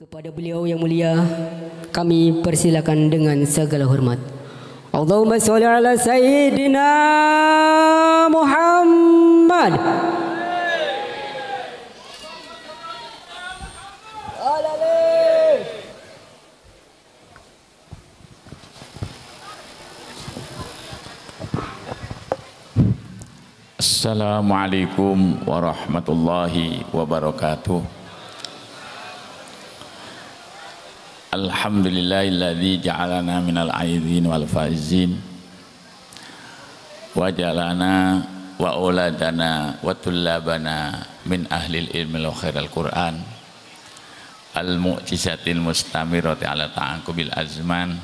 Kepada beliau yang mulia kami persilakan dengan segala hormat. Allahumma sholli ala sayyidina Muhammad. Assalamualaikum warahmatullahi wabarakatuh. Alhamdulillahilladzi ja'alana minal aidin wal faizin wa ja'alana wa auladana wa tullabana min ahlil ilmi wa khairal Qur'an al mu'jizatil mustamirati ala ta'aqubil azman.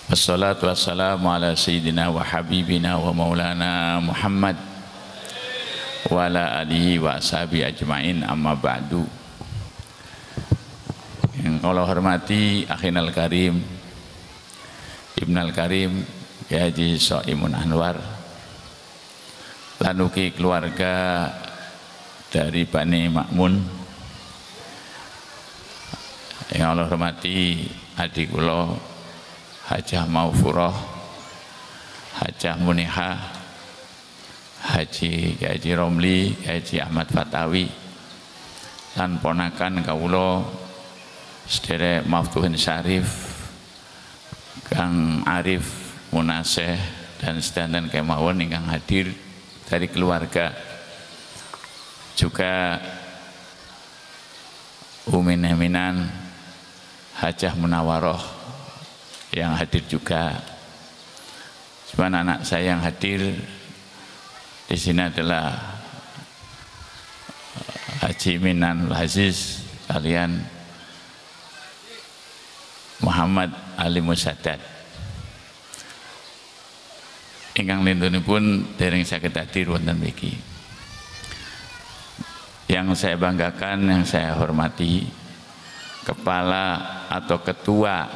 Wassalatu wassalamu ala sayyidina wa habibina wa maulana Muhammad wa ala alihi wa ashabi ajma'in, amma ba'du. Yang Allah hormati akhinal karim Ibnal Karim Kiai Haji Soimun Anwar, lanuki keluarga dari Bani Makmun. Yang Allah hormati adik kula Hajah Maufurah, Hajah Munihah, Haji Romli, Haji Ahmad Fatawi, lan ponakan kawula sederek Maftuhin Syarif, Kang Arif Munaseh, dan sedanten kemawon ingkang hadir dari keluarga, juga Umi Neminan, Hajah Munawaroh yang hadir juga. Cuman anak saya yang hadir di sini adalah Haji Minan Aziz kalian Muhammad Ali Musaddad. Ingkang lindunipun dereng saged hadir wonten mriki. Yang saya banggakan, yang saya hormati, Kepala atau Ketua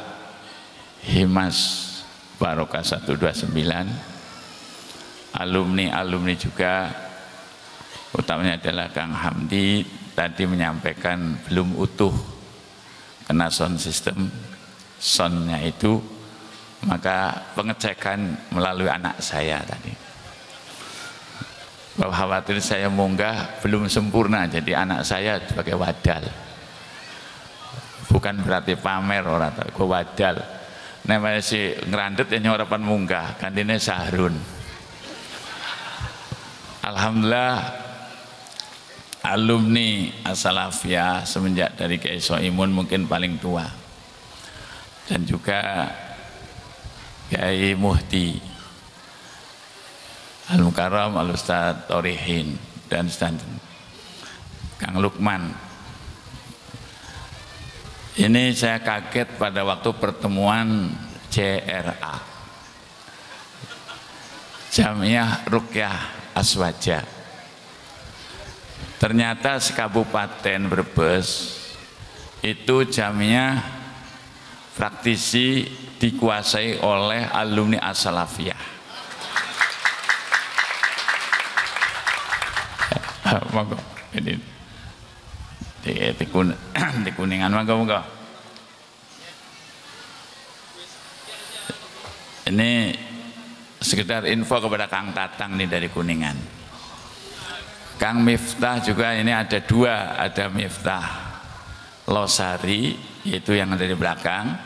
Himas Barokah 129, alumni juga, utamanya adalah Kang Hamdi tadi menyampaikan belum utuh kena sound system, soundnya itu, maka pengecekan melalui anak saya tadi. Bahwa khawatir saya munggah belum sempurna, jadi anak saya sebagai wadal. Bukan berarti pamer orang tua, wadal. Namanya si ngerandet yang nyorapan munggah, gantinya Sahrun. Alhamdulillah alumni As-Salafiyah semenjak dari Kiai Soimun mungkin paling tua, dan juga Kiai Muhdi Al-Mukarram Al-Ustadz Torihin dan Kang Lukman. Ini saya kaget pada waktu pertemuan JRA, Jamiah Ruqyah Aswaja. Ternyata sekabupaten Brebes itu jamiah praktisi dikuasai oleh alumni As-Salafiyah. Monggo ini di Kuningan, monggo. Ini sekedar info kepada Kang Tatang nih dari Kuningan. Kang Miftah juga ini ada dua, ada Miftah Losari, yaitu yang ada di belakang,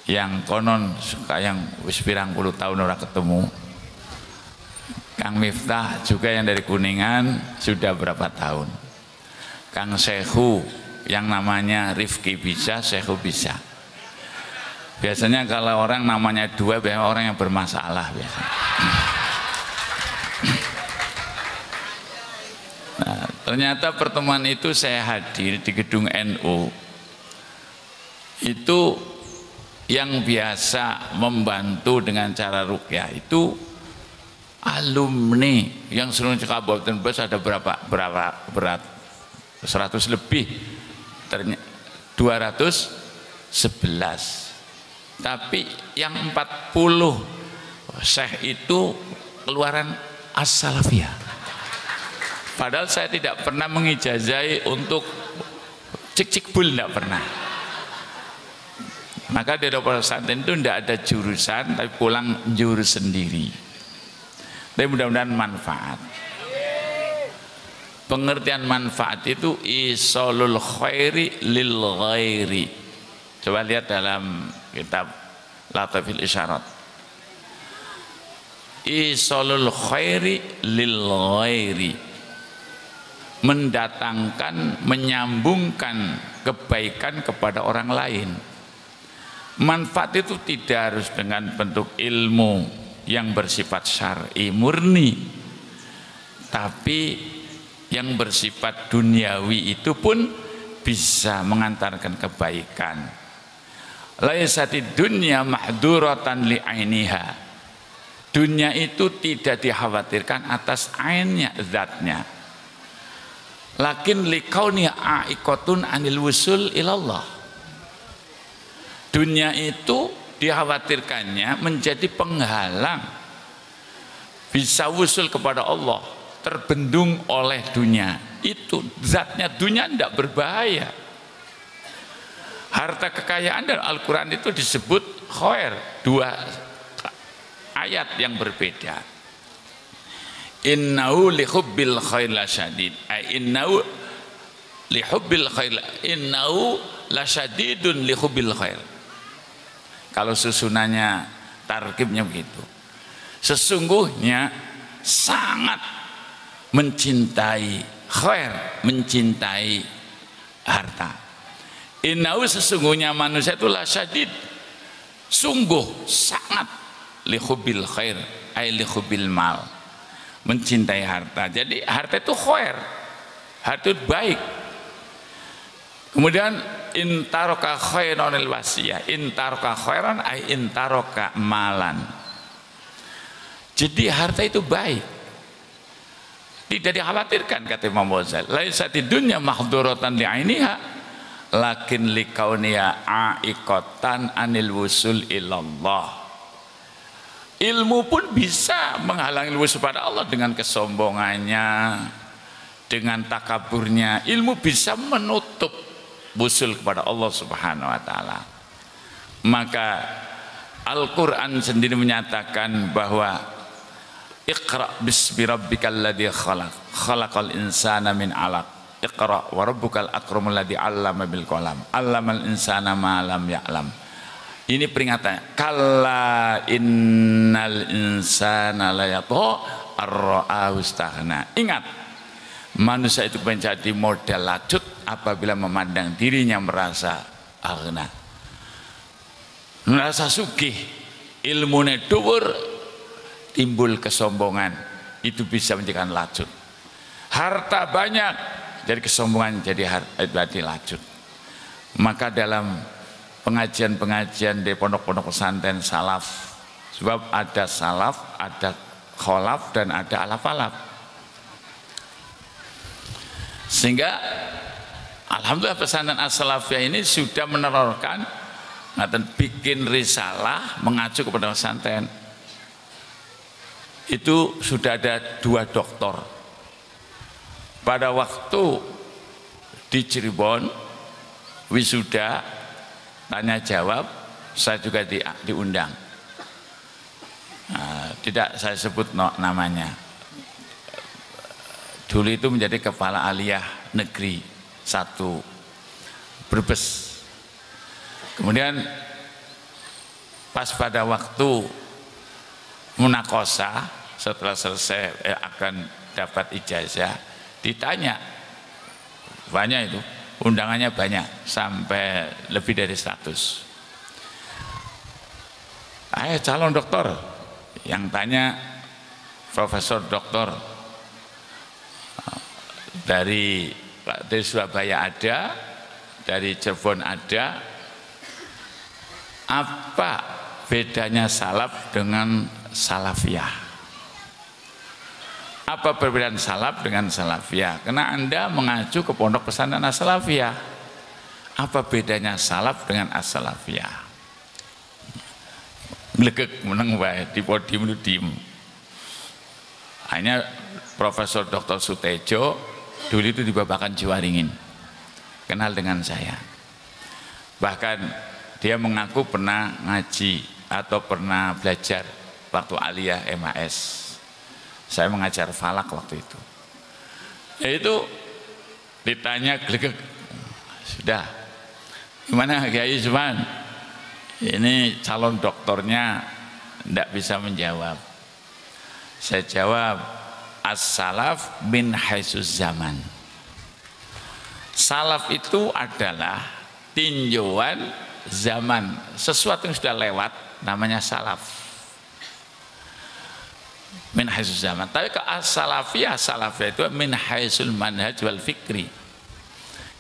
yang konon suka yang wis pirang puluh tahun orang ketemu. Kang Miftah juga yang dari Kuningan sudah berapa tahun. Kang Sekhu yang namanya Rifki bisa, Sekhu bisa. Biasanya kalau orang namanya dua, biasanya orang yang bermasalah biasanya. Nah, ternyata pertemuan itu saya hadir di gedung NU. Itu yang biasa membantu dengan cara ruqyah itu alumni yang seluruh Kabupaten Brebes ada berapa berat 100 lebih, 211. Tapi yang 40 syekh itu keluaran As-Salafiyah. Padahal saya tidak pernah mengijazai untuk cik-cik bul, tidak pernah. Maka di pondok pesantren itu tidak ada jurusan, tapi pulang jurus sendiri. Tapi mudah-mudahan manfaat. Pengertian manfaat itu isolul khairi lil ghairi. Coba lihat dalam kitab Lataiful Isyarat. Isolul khairi lil ghairi, mendatangkan, menyambungkan kebaikan kepada orang lain. Manfaat itu tidak harus dengan bentuk ilmu yang bersifat syar'i murni, tapi yang bersifat duniawi itu pun bisa mengantarkan kebaikan. Laisatid dunya mahduratan li ainiha. Dunia itu tidak dikhawatirkan atas ainnya, zatnya. Lakin likauniha aiqatun anil wusul ilallah. Dunia itu dikhawatirkannya menjadi penghalang bisa wusul kepada Allah, terbendung oleh dunia. Itu zatnya dunia tidak berbahaya. Harta kekayaan dan Al-Quran itu disebut khair, dua ayat yang berbeda. Innahu lihubbil khair lasyadid, innahu lihubbil khair, innahu lasyadidun lihubbil khair. Kalau susunannya tarkibnya begitu, sesungguhnya sangat mencintai khair, mencintai harta. Innahu sesungguhnya manusia itu lasyadid, sungguh sangat lihubbil khair, ay lihubbil mal, mencintai harta. Jadi harta itu khair, harta itu baik. Kemudian intaroka khairanil wasiyah, intaroka khairan ay intaroka malan. Jadi harta itu baik, tidak dikhawatirkan, kata Imam Ghazali. Laisati dunya mahduratan li'ainiha lakin likauniha aiqatan anil wusul ilallah. Ilmu pun bisa menghalangi wusul pada Allah dengan kesombongannya, dengan takaburnya. Ilmu bisa menutup wusul kepada Allah Subhanahu wa taala. Maka Al-Qur'an sendiri menyatakan bahwa Iqra bismi rabbikal ladzi khalaq, khalaqal insana min 'alaq. Iqra wa rabbukal akramul ladzi 'allama bil qalam, 'allamal insana ma lam ya'lam. Ini peringatannya. Kalla innal insana la yatgha ar-ra'ahu istaghna. Ingat, manusia itu menjadi model lacut apabila memandang dirinya merasa aghna, merasa sugih, ilmune dhuwur, timbul kesombongan. Itu bisa menjadikan lacut. Harta banyak, jadi kesombongan, jadi lacut. Maka dalam pengajian-pengajian di pondok-pondok pesantren salaf, sebab ada salaf, ada kholaf, dan ada alaf-alaf, sehingga alhamdulillah pesantren as-salafiyah ini sudah menerorkan, bikin risalah mengacu kepada pesantren. Itu sudah ada 2 doktor. Pada waktu di Cirebon wisuda tanya jawab, saya juga diundang. Tidak saya sebut namanya. Dulu itu menjadi kepala aliyah negeri 1 Brebes. Kemudian pas pada waktu munakosah, setelah selesai akan dapat ijazah, ditanya, banyak itu, undangannya banyak, sampai lebih dari 100. Ayo calon doktor, yang tanya profesor doktor dari Surabaya ada, dari Cirebon ada. Apa bedanya salaf dengan salafiyah? Apa perbedaan salaf dengan salafiyah? Karena Anda mengacu ke pondok pesantren as-salafiyah. Apa bedanya salaf dengan as-salafiyah? Glegek meneng wae di podium itu diem. Hanya Profesor Dr. Sutejo dulu itu di Babakan Jiwaringin, kenal dengan saya. Bahkan dia mengaku pernah ngaji atau pernah belajar waktu aliyah MAS. Saya mengajar falak waktu itu. Yaitu ditanya gelegek, sudah gimana Kiai Usman? Ini calon doktornya tidak bisa menjawab. Saya jawab, as-salaf min haitsus zaman. Salaf itu adalah tinjauan zaman, sesuatu yang sudah lewat namanya salaf. Min haitsus zaman. Tapi ke as-salafiyah, salafiyah itu min haitsul manhaj wal fikri.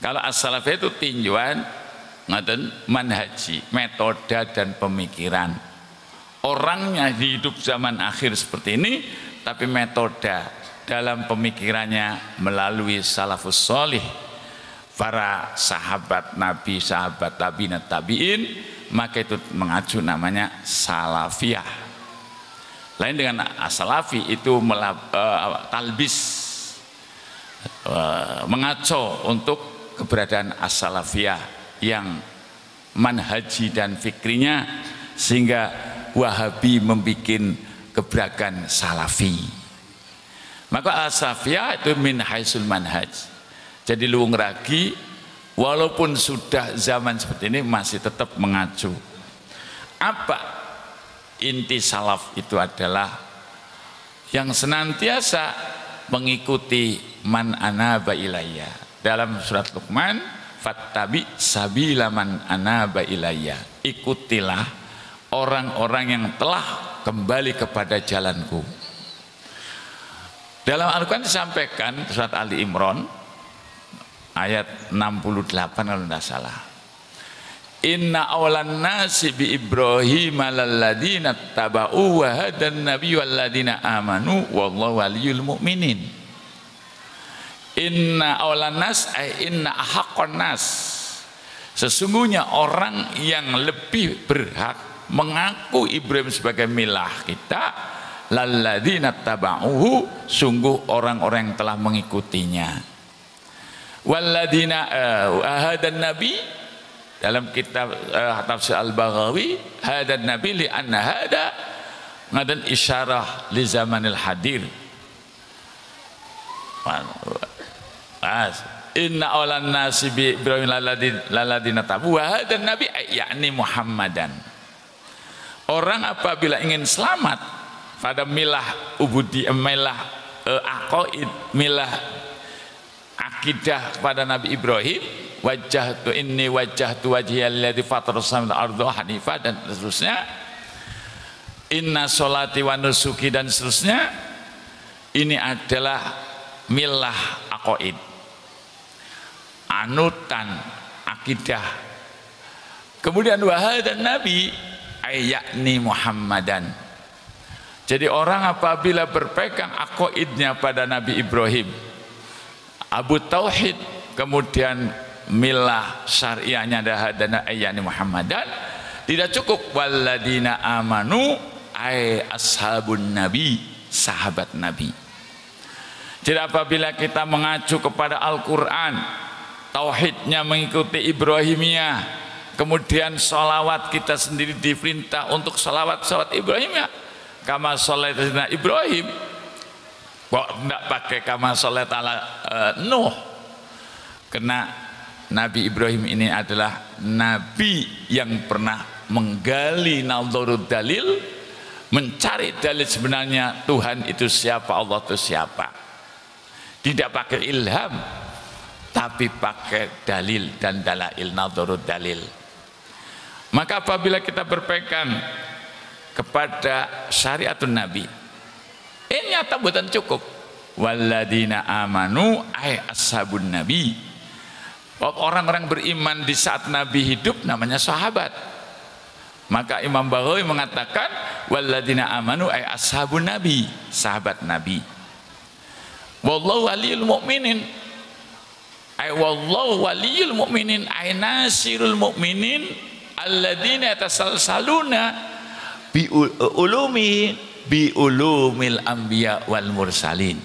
Kalau as-salafiyah itu tinjauan ngaten manhaji, metode dan pemikiran. Orangnya hidup zaman akhir seperti ini, tapi metode dalam pemikirannya melalui salafus solih, para sahabat Nabi, sahabat tabi'in, tabi'in, maka itu mengacu namanya salafiyah. Lain dengan as-salafi itu talbis, mengaco untuk keberadaan as-salafiyah yang manhaji dan fikrinya, sehingga Wahabi membuat gebrakan salafi. Maka as-salafiyah itu min haitsul manhaj. Jadi luwung ragi walaupun sudah zaman seperti ini masih tetap mengacu. Apa inti salaf itu adalah yang senantiasa mengikuti man anaba ilayya. Dalam surat Luqman, fattabi sabila man anaba ilayya. Ikutilah orang-orang yang telah kembali kepada jalanku. Dalam Al-Quran disampaikan surat Ali Imran ayat 68 kalau tidak salah. Inna awlan nasi bi Ibrahim lalladina taba'u wa hadan nabi walladina amanu wallahu waliyul mu'minin. Inna awlan nas ay inna ahaqqan nas. Sesungguhnya orang yang lebih berhak mengaku Ibrahim sebagai milah kita, lalladzina taba'uhu, sungguh orang-orang yang telah mengikutinya. Walladzina hadan nabi, dalam kitab tafsir Al-Baghawi, hadan nabi li anna hada ngadan isyarah li zamanil hadir. Inna awlan nasi bi Ibrahim lalladzina tabu wa hadan nabi yakni Muhammadan. Orang apabila ingin selamat pada milah ubudi, milah aqaid, milah akidah pada Nabi Ibrahim, wajjahtu inni wajjahtu wajhiyal ladzi fatara samawati wal arda hanifah, dan seterusnya, inna sholati wa nusuki, dan seterusnya. Ini adalah milah aqaid, anutan akidah. Kemudian wahai dan Nabi yakni Muhammadan. Jadi orang apabila berpegang aqaidnya pada Nabi Ibrahim, Abu Tauhid, kemudian milah syariahnya dan yakni Muhammadan, tidak cukup walladina amanu ay ashabun nabi, sahabat Nabi. Jadi apabila kita mengacu kepada Al-Quran, tauhidnya mengikuti Ibrahimiyah, kemudian sholawat kita sendiri diperintah untuk sholawat Ibrahim, ya kama sholat Ibrahim, kok tidak pakai kama sholat ala Nuh? Karena Nabi Ibrahim ini adalah Nabi yang pernah menggali nadharud dalil, mencari dalil sebenarnya Tuhan itu siapa, Allah itu siapa. Tidak pakai ilham, tapi pakai dalil dan dalail, nadharud dalil. Maka apabila kita berpegang kepada syariatun Nabi, ini nyata bukan cukup. Walladina amanu ay ashabun Nabi. Orang-orang beriman di saat Nabi hidup namanya sahabat. Maka Imam Baghawi mengatakan walladina amanu ay ashabun Nabi, sahabat Nabi. Wallahu waliyul mu'minin, ay wallahu waliyul mu'minin ay nasirul mu'minin alladzina yatasalsaluna bi ulumi bi ulumil anbiya wal mursalin.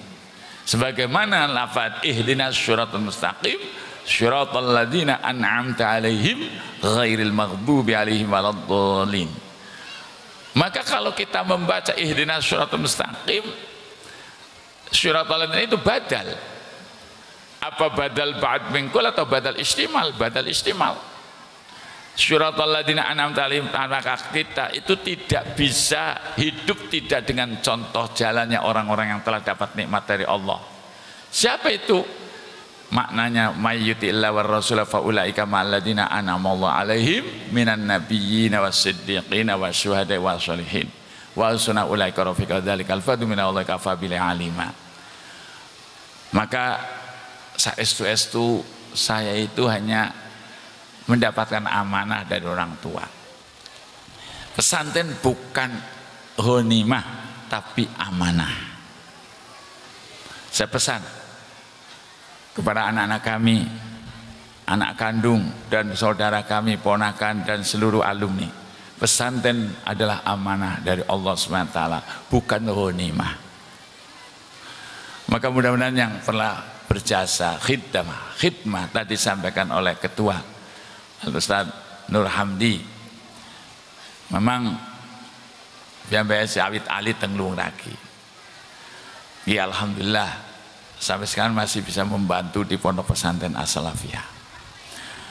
Sebagaimana lafaz ihdinas syiratal mustaqim, syiratal ladzina an'amta alaihim ghairil maghdubi alaihim waladdallin. Maka kalau kita membaca ihdinas syiratal mustaqim, syiratal ladzina itu badal. Apa badal ba'd min kul atau badal istimal? Badal istimal. Syiratal ladzina an'amta alaihim, maka kita itu tidak bisa hidup tidak dengan contoh jalannya orang-orang yang telah dapat nikmat dari Allah. Siapa itu? Maknanya may yuti'illah war rasul fa ulaika ma'al ladzina an'ama Allah alaihim minan nabiyyin was-siddiqin wasyuhada'i wassalihin wa hasuna ulaika rafiqa dzalikal fadlu minallahi kafa billahi alima. Maka saestu-estu saya itu hanya mendapatkan amanah dari orang tua. Pesantren bukan ghanimah tapi amanah. Saya pesan kepada anak-anak kami, anak kandung dan saudara kami, ponakan dan seluruh alumni, pesantren adalah amanah dari Allah SWT, bukan ghanimah. Maka mudah-mudahan yang telah berjasa khidmah tadi disampaikan oleh Ketua Al-Ustaz Nur Hamdi, memang BMBS awit alit tenglung lagi. Ya alhamdulillah sampai sekarang masih bisa membantu di Pondok Pesantren As-Salafiyah.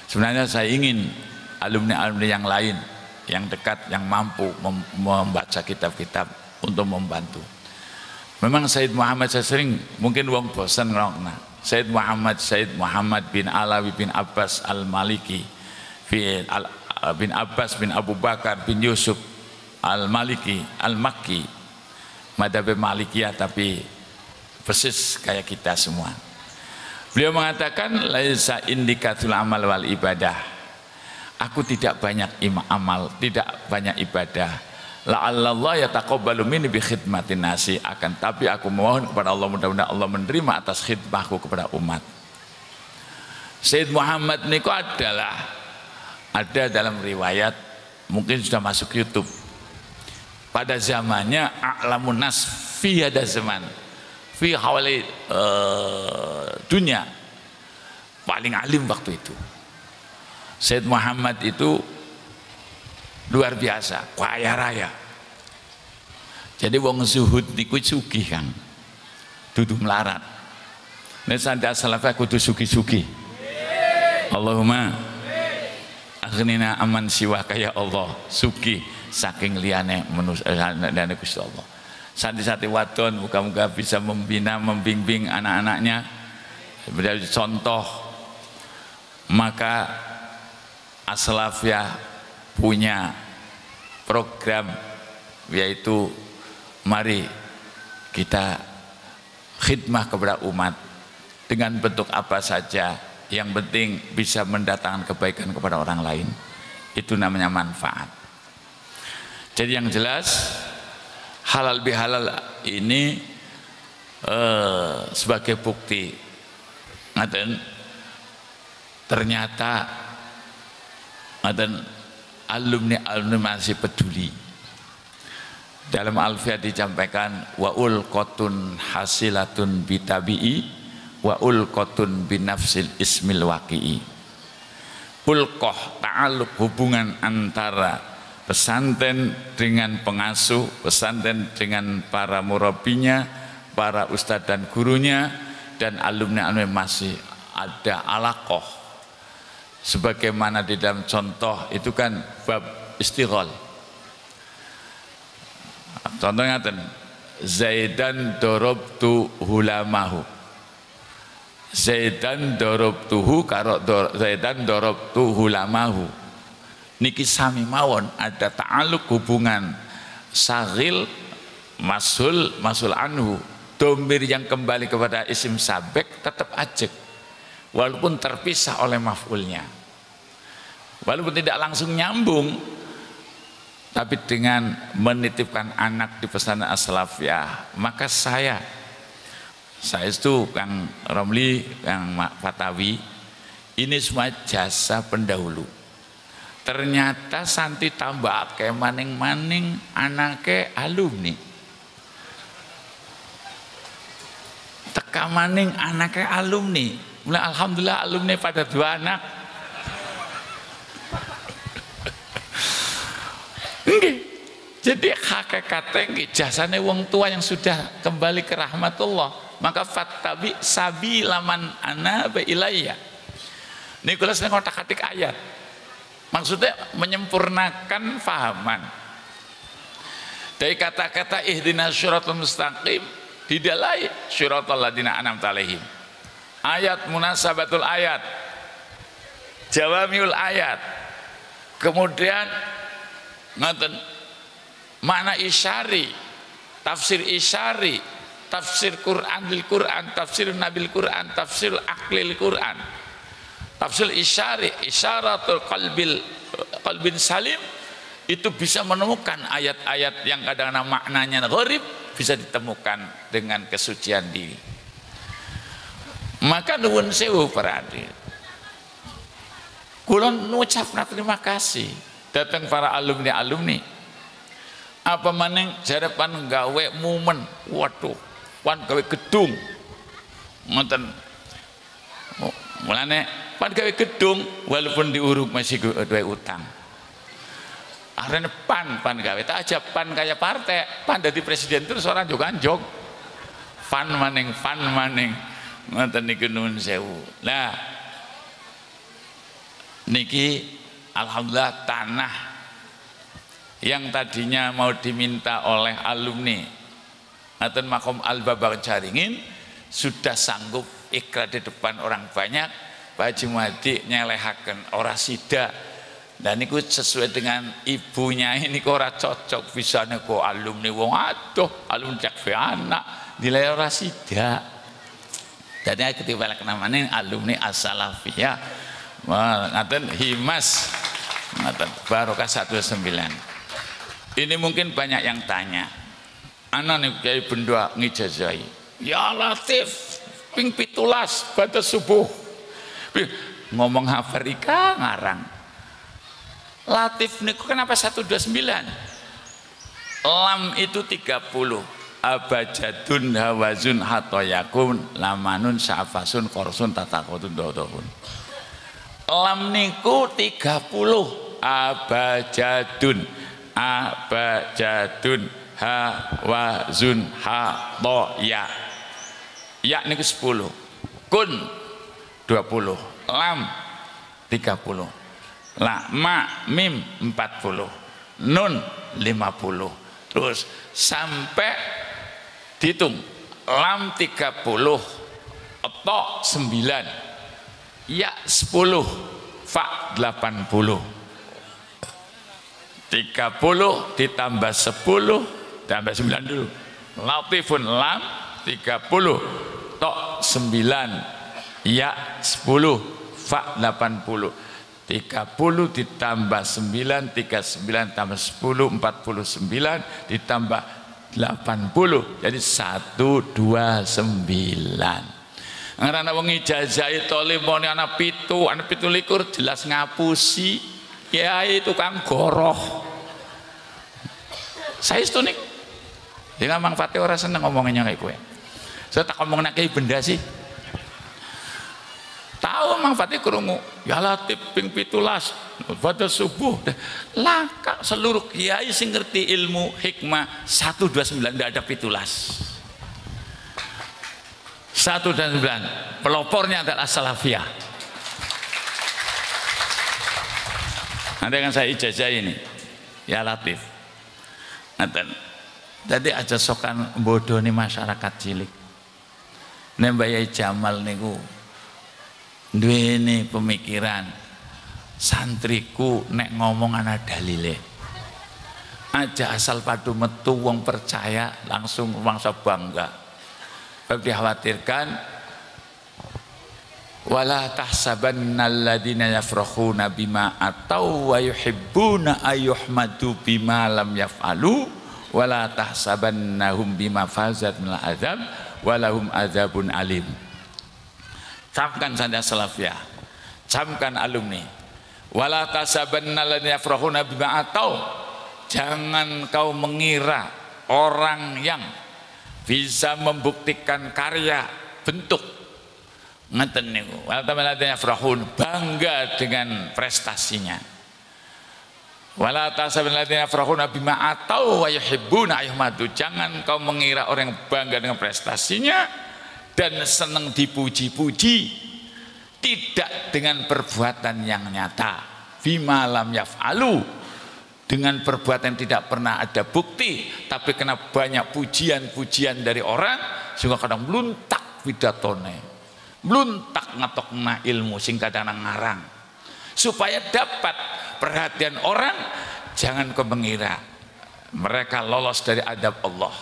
Sebenarnya saya ingin alumni-alumni yang lain yang dekat, yang mampu membaca kitab-kitab untuk membantu. Memang Said Muhammad, saya sering mungkin wong bosan ngrokna. Said Muhammad bin Alawi bin Abbas Al-Maliki bin Abbas bin Abu Bakar bin Yusuf Al-Maliki Al-Makki, madhab Malikiyah tapi persis kayak kita semua. Beliau mengatakan laisa indikatul amal wal ibadah. Aku tidak banyak amal, tidak banyak ibadah. La'allallah yataqabbalu minni bi khidmatin nasi, akan tapi aku mohon kepada Allah mudah-mudahan Allah menerima atas khidmahku kepada umat. Said Muhammad niku ada dalam riwayat, mungkin sudah masuk YouTube. Pada zamannya a'lamun nas fi hada zaman fi hawali dunia, paling alim waktu itu. Said Muhammad itu luar biasa, kaya raya. Jadi wong zuhud niku sugih Kang, dudu melarat. Nek sandal salafah kudu sugih-sugih. Allahumma aghnina aman siwaka ya Allah, sugih saking liyane dan Gusti Allah. Santi-santi wadon muga-muga bisa membina, membimbing anak-anaknya menjadi contoh. Maka As-Salafiyah punya program, yaitu mari kita khidmah kepada umat dengan bentuk apa saja, yang penting bisa mendatangkan kebaikan kepada orang lain. Itu namanya manfaat. Jadi yang jelas halal bihalal ini sebagai bukti ternyata alumni masih peduli. Dalam Alfiah disampaikan wa ulqatun hasilatun bitabi'i wa ulqatun binafsil ismil waqi'i. Ulqah ta'alluq, hubungan antara pesantren dengan pengasuh, pesantren dengan para murabinya, para ustadz dan gurunya, dan alumni masih ada alaqah. Sebagaimana di dalam contoh itu kan bab istighol. Contohnya Zaidan dorobtu hulamahu, Zaidan dorobtuhu karo Zaidan dorobtu hulamahu. Niki sami mawon ada ta'aluk, hubungan saghil masul anhu. Domir yang kembali kepada isim sabek tetap ajek walaupun terpisah oleh maf'ulnya, walaupun tidak langsung nyambung, tapi dengan menitipkan anak di pesantren As-Salafiyah. Maka saya itu Kang Romli, Kang Fatawi, ini semua jasa pendahulu. Ternyata santi tambah ke maning-maning anake alumni. kamaning anaknya alumni. Mulai alhamdulillah alumni pada 2 anak. Nggih. Jadi hakikatnya nggih jasane wong tua yang sudah kembali ke rahmatullah, maka fattabi sabila man anaba ilayya. Niku lha ngotak-atik ayat. Maksudnya menyempurnakan fahaman. Dari kata-kata ihdinas syiratal mustaqim didalai syiratal ladzina an'amta alaihim. Ayat munasabatul ayat. Jawamiul ayat. Kemudian ngoten makna isyari, tafsir isyari, tafsir Quran lil Quran, tafsir nabil Quran, tafsir aklil Quran. Tafsir isyari, isyaratul qalbin salim, itu bisa menemukan ayat-ayat yang kadang-kadang maknanya gharib bisa ditemukan dengan kesucian diri. Maka nuwun sewu para hadirin, kula ngucapna terima kasih datang para alumni. Apa maning jarepan gawe momen, waduh, pan gawe gedung, ngoten. Mulane pan gawe gedung walaupun diuruk masih duwe utang. Arene pan gawe tak aja pan kayak partai, pan dadi presiden terus orang juga anjog. Pan maning ngoten niku nuwun sewu. Lah niki alhamdulillah tanah yang tadinya mau diminta oleh alumni atau makom al-babak jaringin sudah sanggup ikrar di depan orang banyak. Pak Haji Muhadi nyelehaken ora sida, dan itu sesuai dengan ibunya ini kok ora cocok bisane kok alumni wong adoh alumni cak anak nilai ora sida. Jadi ketika namanya alumni as-salafiyah ngaten himas ngaten barokah 19. Ini mungkin banyak yang tanya, anak nih kiai bendua ngijazai ya Latif ping 17 batas subuh ngomong Afrika ngarang Latif niku kenapa 129? Lam itu 30, abajadun hawazun hatoyakun lamanun sa'afasun korsun tatakotun dodohun. Lam niku 30, abajadun hawazun hatoya, ya niku 10, kun 20, lam 30, la ma mim 40, nun 50, terus sampai dihitung lam 30, to 9, ya 10, fa 80. 30 ditambah 10 tambah 9 dulu. Latifun lam 30, to 9, ya 10, fa 80. 30 ditambah 9, 39 tambah 10, 49 ditambah 80, jadi 129. Ngarana wong ijazah tolimone ana 7, ana 17 jelas ngapusi. Kiai tukang goroh. Saya istunik. Dia manfaatnya orang seneng ngomongnya kayak gue. Saya tak ngomong nak kiai benda sih. Tahu manfaatnya kerungu. Ya Latif ping 17 pada subuh. Lah seluruh kiai sing ngerti ilmu hikmah 129 tidak ada 17. 129. Pelopornya adalah salafiyah. Nanti kan saya ijazah ini ya Latif. Jadi aja sokan bodoh nih masyarakat cilik. Nembayai Jamal niku duweni pemikiran santriku nek ngomong ana dalile. Aja asal padu metu wong percaya langsung mangsa bangga. Tapi dikhawatirkan wala tahsabannal ladzina yafrakhuna bima atau wa yuhibbuna ayyuhmadu bima lam yaf'alu wala tahsabannahum bima fazat minal azab walahum azabun alim. Camkan saja salafiyah, camkan alumni. Wala tahsabannal ladzina yafrakhuna bima atau, jangan kau mengira orang yang bisa membuktikan karya bentuk ngeten niku. Wal tamaladzina yafrahun, bangga dengan prestasinya. Wala tasabbil ladzina yafrahuna bima atau wa yuhibbuna ayyuhmadu. Jangan kau mengira orang yang bangga dengan prestasinya dan senang dipuji-puji, tidak dengan perbuatan yang nyata. Bima lam yaf'alu, dengan perbuatan yang tidak pernah ada bukti, tapi kena banyak pujian-pujian dari orang sehingga kadang meluntak pidatone, meluntak ngetokna ilmu sing kadang ngarang. Supaya dapat perhatian orang, jangan kau mengira mereka lolos dari adab Allah.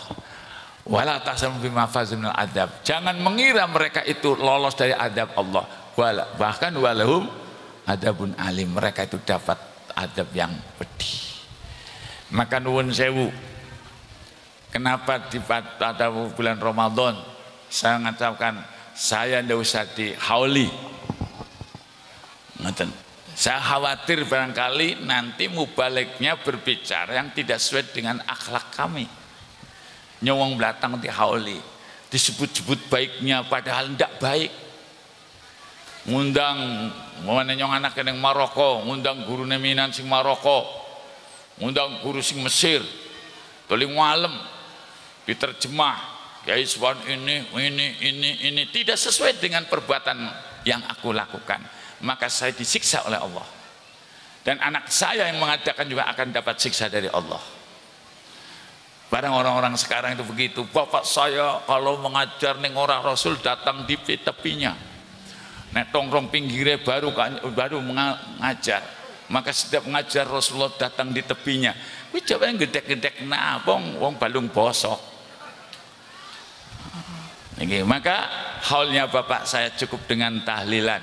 Wala tahsabu bima fazunul adab. Jangan mengira mereka itu lolos dari adab Allah. Bahkan walahum adabun alim, mereka itu dapat adab yang pedih. Maka nuwun sewu, kenapa pada bulan Ramadan saya mengatakan saya tidak usah dihauli. Saya khawatir barangkali nanti mubaliknya berbicara yang tidak sesuai dengan akhlak kami. Nyowong belakang dihauli, disebut-sebut baiknya padahal tidak baik. Ngundang mana nyong anak yang Maroko, ngundang guru neminan sing Maroko, ngundang guru sing Mesir, toling malam diterjemah, Kiai Swan ini tidak sesuai dengan perbuatan yang aku lakukan, maka saya disiksa oleh Allah, dan anak saya yang mengadakan juga akan dapat siksa dari Allah. Barang orang-orang sekarang itu begitu, bapak saya kalau mengajar ning ora Rasul datang di tepinya, nek tongkrong pinggirnya baru mengajar, maka setiap mengajar Rasulullah datang di tepinya. Wih coba yang gedek-gedek nabong wong balung bosok. Maka haulnya bapak saya cukup dengan tahlilan.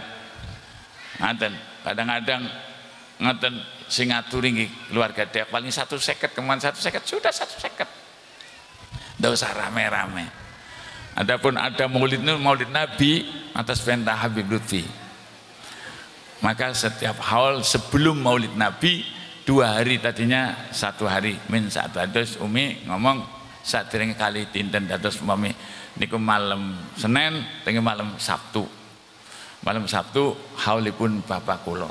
Ngaten, kadang-kadang ngaten sing ngaturi nggih keluarga dek paling 150 keman 150 sudah 150. Ndak usah rame-rame. Adapun ada maulid Nabi atas perintah Habib Lutfi. Maka setiap haul sebelum maulid Nabi 2 hari, tadinya 1 hari min saat terus umi ngomong saat kali tinten dados mami niku malam Senin tengah malam Sabtu. Malam Sabtu haulipun bapak kula.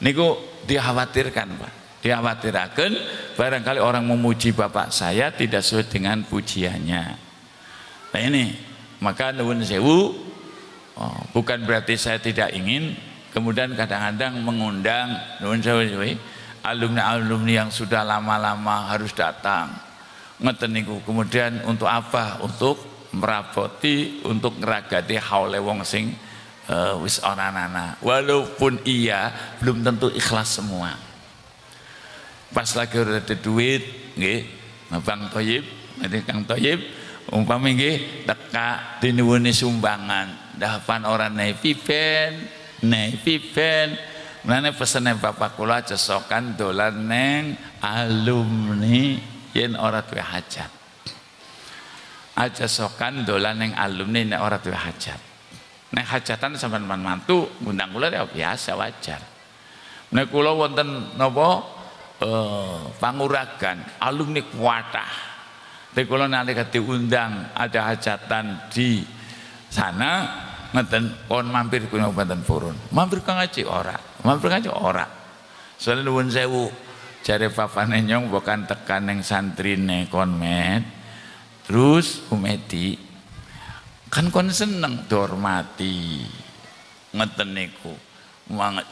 Niku dikhawatirkan Pak, dikhawatirkan barangkali orang memuji bapak saya tidak sesuai dengan pujiannya. Nah ini, maka nuwun sewu, bukan berarti saya tidak ingin kemudian kadang-kadang mengundang nuwun sewu alumni-alumni yang sudah lama-lama harus datang. Ngeten niku, kemudian untuk apa? Untuk merapoti, untuk ngeragati haule wong sing wis ana-ana, walaupun iya belum tentu ikhlas semua. Pas lagi udah ada duit nggih Bang Thoyib, nanti Kang Thoyib umpami nggih teka dinuwuni sumbangan dapan orang nepipen menane pesene bapak kula cesokan dolan neng alumni yen ora duwe hajat, aja sokan dolan neng alumni nek ora duwe hajat. Nek hajatan sampean mantu ngundang kula ya biasa wajar. Nek kula wonten napa panguragan alumni kuatah. Nek kula nalika diundang ada hajatan di sana ngeten pon mampir kula Kabupaten Purun. Mampir ka ngaji ora? Mampir ngaji ora. Soale nuwun sewu jare papane nyong bukan tekan ning santrine konmet. Terus Umedi kan kon seneng dihormati ngeten niku mangan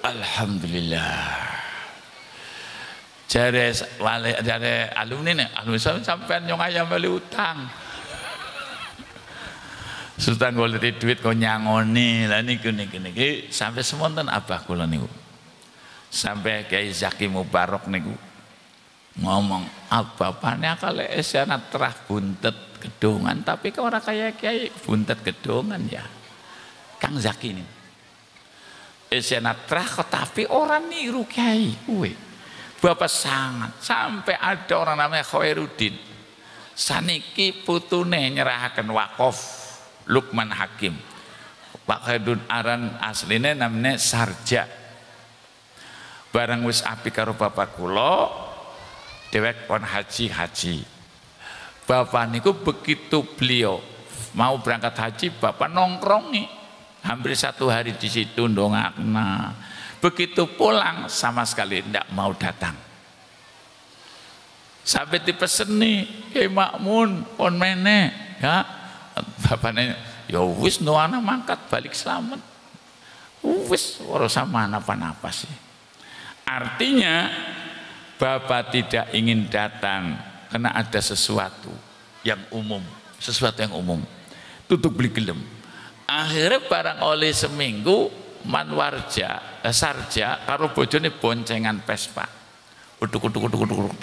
alhamdulillah jare alumni sampean nyong ayam beli utang Sultan golek duit kok nyangoni lah niku sampai semonten abah kula niku sampai Kiai Zaki Mubarok niku ngomong apa pane akale esana terah buntet gedongan, tapi kau orang kaya kiai buntet gedongan ya Kang Zaki ini esenatrah tapi orang niru kiai bapak sangat sampai ada orang namanya Khairuddin saniki putune nyerahaken wakaf Lukman Hakim. Pak Khairuddin aran asline namanya Sarja, barang wis api karo bapak kula dewek pon haji bapak niku begitu beliau mau berangkat haji bapak nongkrongi hampir 1 hari di situ ndongakna. Begitu pulang sama sekali tidak mau datang. Sampai dipeseni Kiai Makmun pon mene ya bapaknya ya wis doana mangkat balik selamat. Wis ora sama napa-napa sih. Artinya bapak tidak ingin datang karena ada sesuatu yang umum, sesuatu yang umum. Tutup beli gelem. Akhirnya barang oleh seminggu manwarja sarja karo bojone boncengan Vespa. Uduk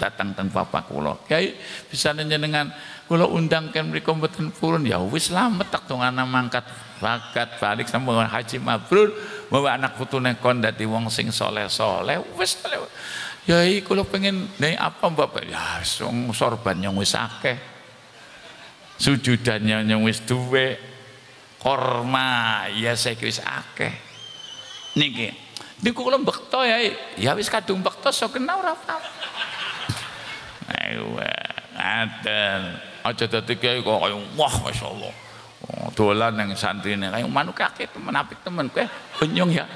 datang teng bapak kula. Kiai bisa njenengan kula undang ken mriku mboten purun ya wis slamet tak dongana mangkat bakat balik sama haji mabrur bawa anak putune kon dadi wong sing soleh-soleh wis yai kula pengen nek apa bapak ya sorban yang wis akeh sujudannya yang wis duwe korma ya saya wis akeh niki niku kula bekto ya wis kadung bekto sok kena ora apa-apa ayo ngaten aja dadi kiai kok kaya wah masyaallah dolan yang santri ini kayak manuk kakek temen apik temen kowe benyong ya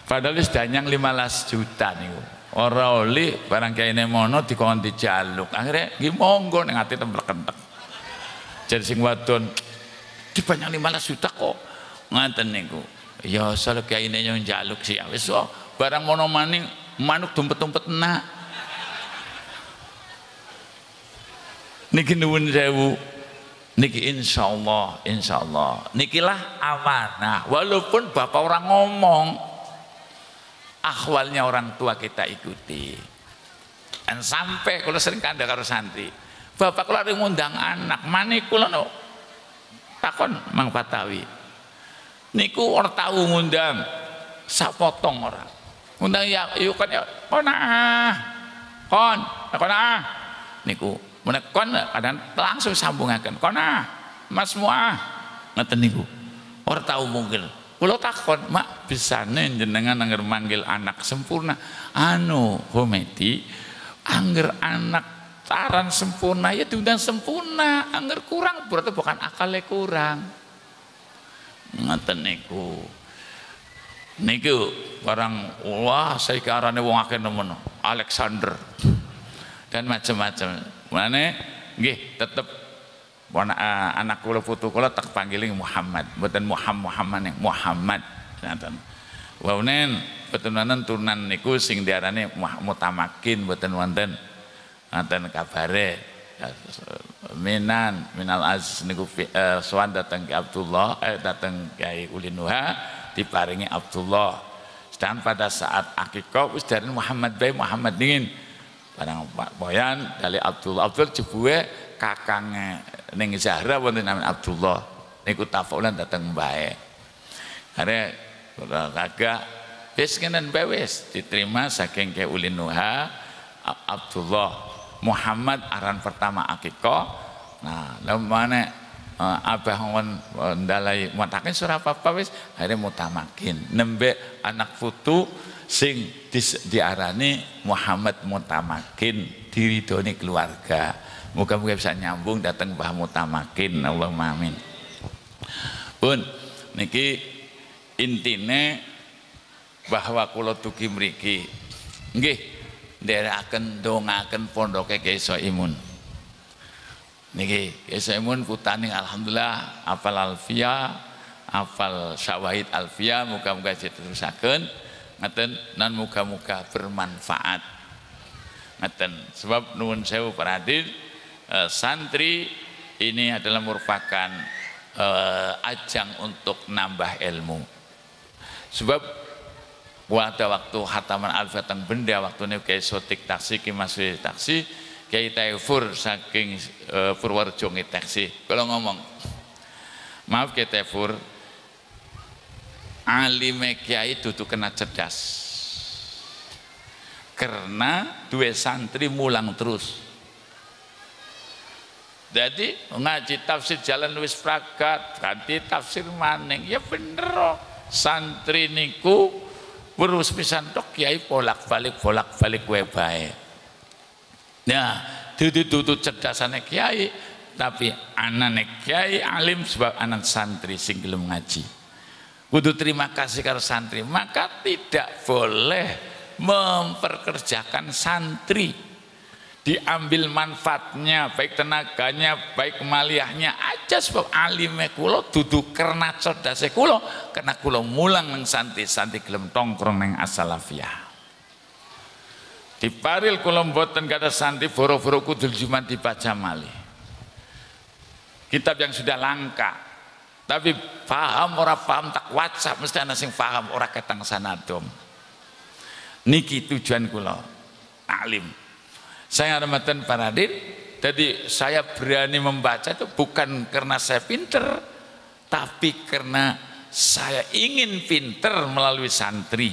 padahal wis danyang 15 juta niku ora oli barang kaine mono dikon dijaluk akhirnya nggih monggo ning ati templek-entek jadi sing wadon dibanyang 15 juta kok ngaten niku ya asal kaine yang njaluk sih wis barang mono maning manuk tumpet-tumpet enak niki nuwun sewu niki insyaallah nikilah amanah walaupun bapak orang ngomong akhwalnya orang tua kita ikuti dan sampai kalau sering kandha karo santri bapak kalau ada ngundang anak maniku lho takon Mang Batawi niku ora tau ngundang sapotong orang ngundang ya yuk kan ya kon niku menekon kadang langsung sambungaken kona mas muah ngeten niku ora tau mungkin kula takon mak bisane jenengan angger manggil anak sempurna anu Homedi angger anak taran sempurna ya diundang sempurna angger kurang berarti bukan akalnya kurang ngeten niku barang wah saya karane wong akeh nemen Alexander dan macam-macam mana nggih tetep anak kula putu kula tak panggiling Muhammad mboten Muhammad ngaten waunen betunanan turunan niku sing diarani mutamakin mboten wonten ngaten kabare minal aziz niku sowan dateng Ki Abdullah dateng Kyai Ulinuha diparingi Abdullah sedangkan pada saat akikah wis diarani Muhammad bae Muhammad dingin barang Pak Boyan dari Abdul jebuhe kakange ning Zahra wonten namanya Abdullah niku tafulan dateng bae are kagak wis kenen bae wis diterima saking Kyai Ulinuha Abdullah Muhammad aran pertama akikah nah lemane abah ngon ndalai mataken surah apa wis are mutamakin nembe anak putu sing diarani Muhammad Mutamakin diridoni keluarga muga-muga bisa nyambung datang Mbah Mutamakin Allahumma amin pun niki intine bahwa kula dugi mriki nggih nderekaken ndongaken pondoke Kyai Soimun niki Kyai Soimun putane alhamdulillah hafal alfiyah hafal syawahid alfiyah muga-muga diterusaken ngeten nan muga-muga bermanfaat ngeten sebab nuwun sewu para hadirin santri ini adalah merupakan ajang untuk nambah ilmu sebab pada waktu hataman alfiyah teng benda waktu ini Kyai Sotik taksi Ki Maswi taksi Kyai Taifur saking Purworejo taksi kalau ngomong maaf Kyai Taifur alime kiai dudu kena cerdas karena dua santri mulang terus jadi ngaji tafsir jalan wis pragat ganti tafsir maning ya bener santri niku terus pisan tok kiai bolak-balik kowe bae nah dudu cerdasane kiai tapi anane kiai alim sebab anak santri sing gelem ngaji. Kudu terima kasih karo santri, maka tidak boleh memperkerjakan santri. Diambil manfaatnya, baik tenaganya, baik maliyahnya aja sebab alime kula dudu kerna cerdase kula, karena kula mulang nang santri gelem tongkrong nang As-Salafiyah. Diparil kula mboten kata santri boro-boro kudul Jumat dibaca malih. Kitab yang sudah langka. Tapi paham ora paham tak WhatsApp mesti ana sing paham ora ketang sanadom. Niki tujuan kula alim. Saya hormatan para hadirin, jadi saya berani membaca itu bukan karena saya pinter, tapi karena saya ingin pinter melalui santri.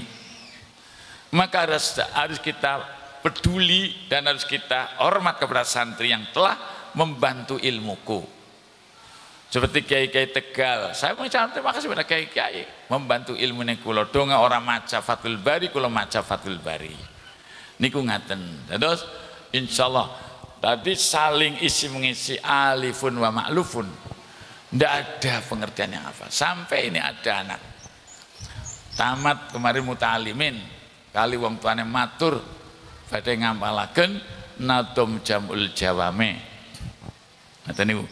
Maka harus kita peduli dan harus kita hormat kepada santri yang telah membantu ilmuku. Seperti kiai-kiai Tegal, saya mengucapkan terima kasih kepada kiai-kiai membantu ilmu ini kula. Donga orang maca Fathul Bari, kula maca Fathul Bari. Niku ngaten. Terus insyaallah tadi saling isi mengisi alifun wa ma'lufun. Tidak ada pengertian yang apa. Sampai ini ada anak tamat kemarin muta'alimin, kali wong tuane matur badhe ngampalaken nadom jamul jawame. Ngaten niku.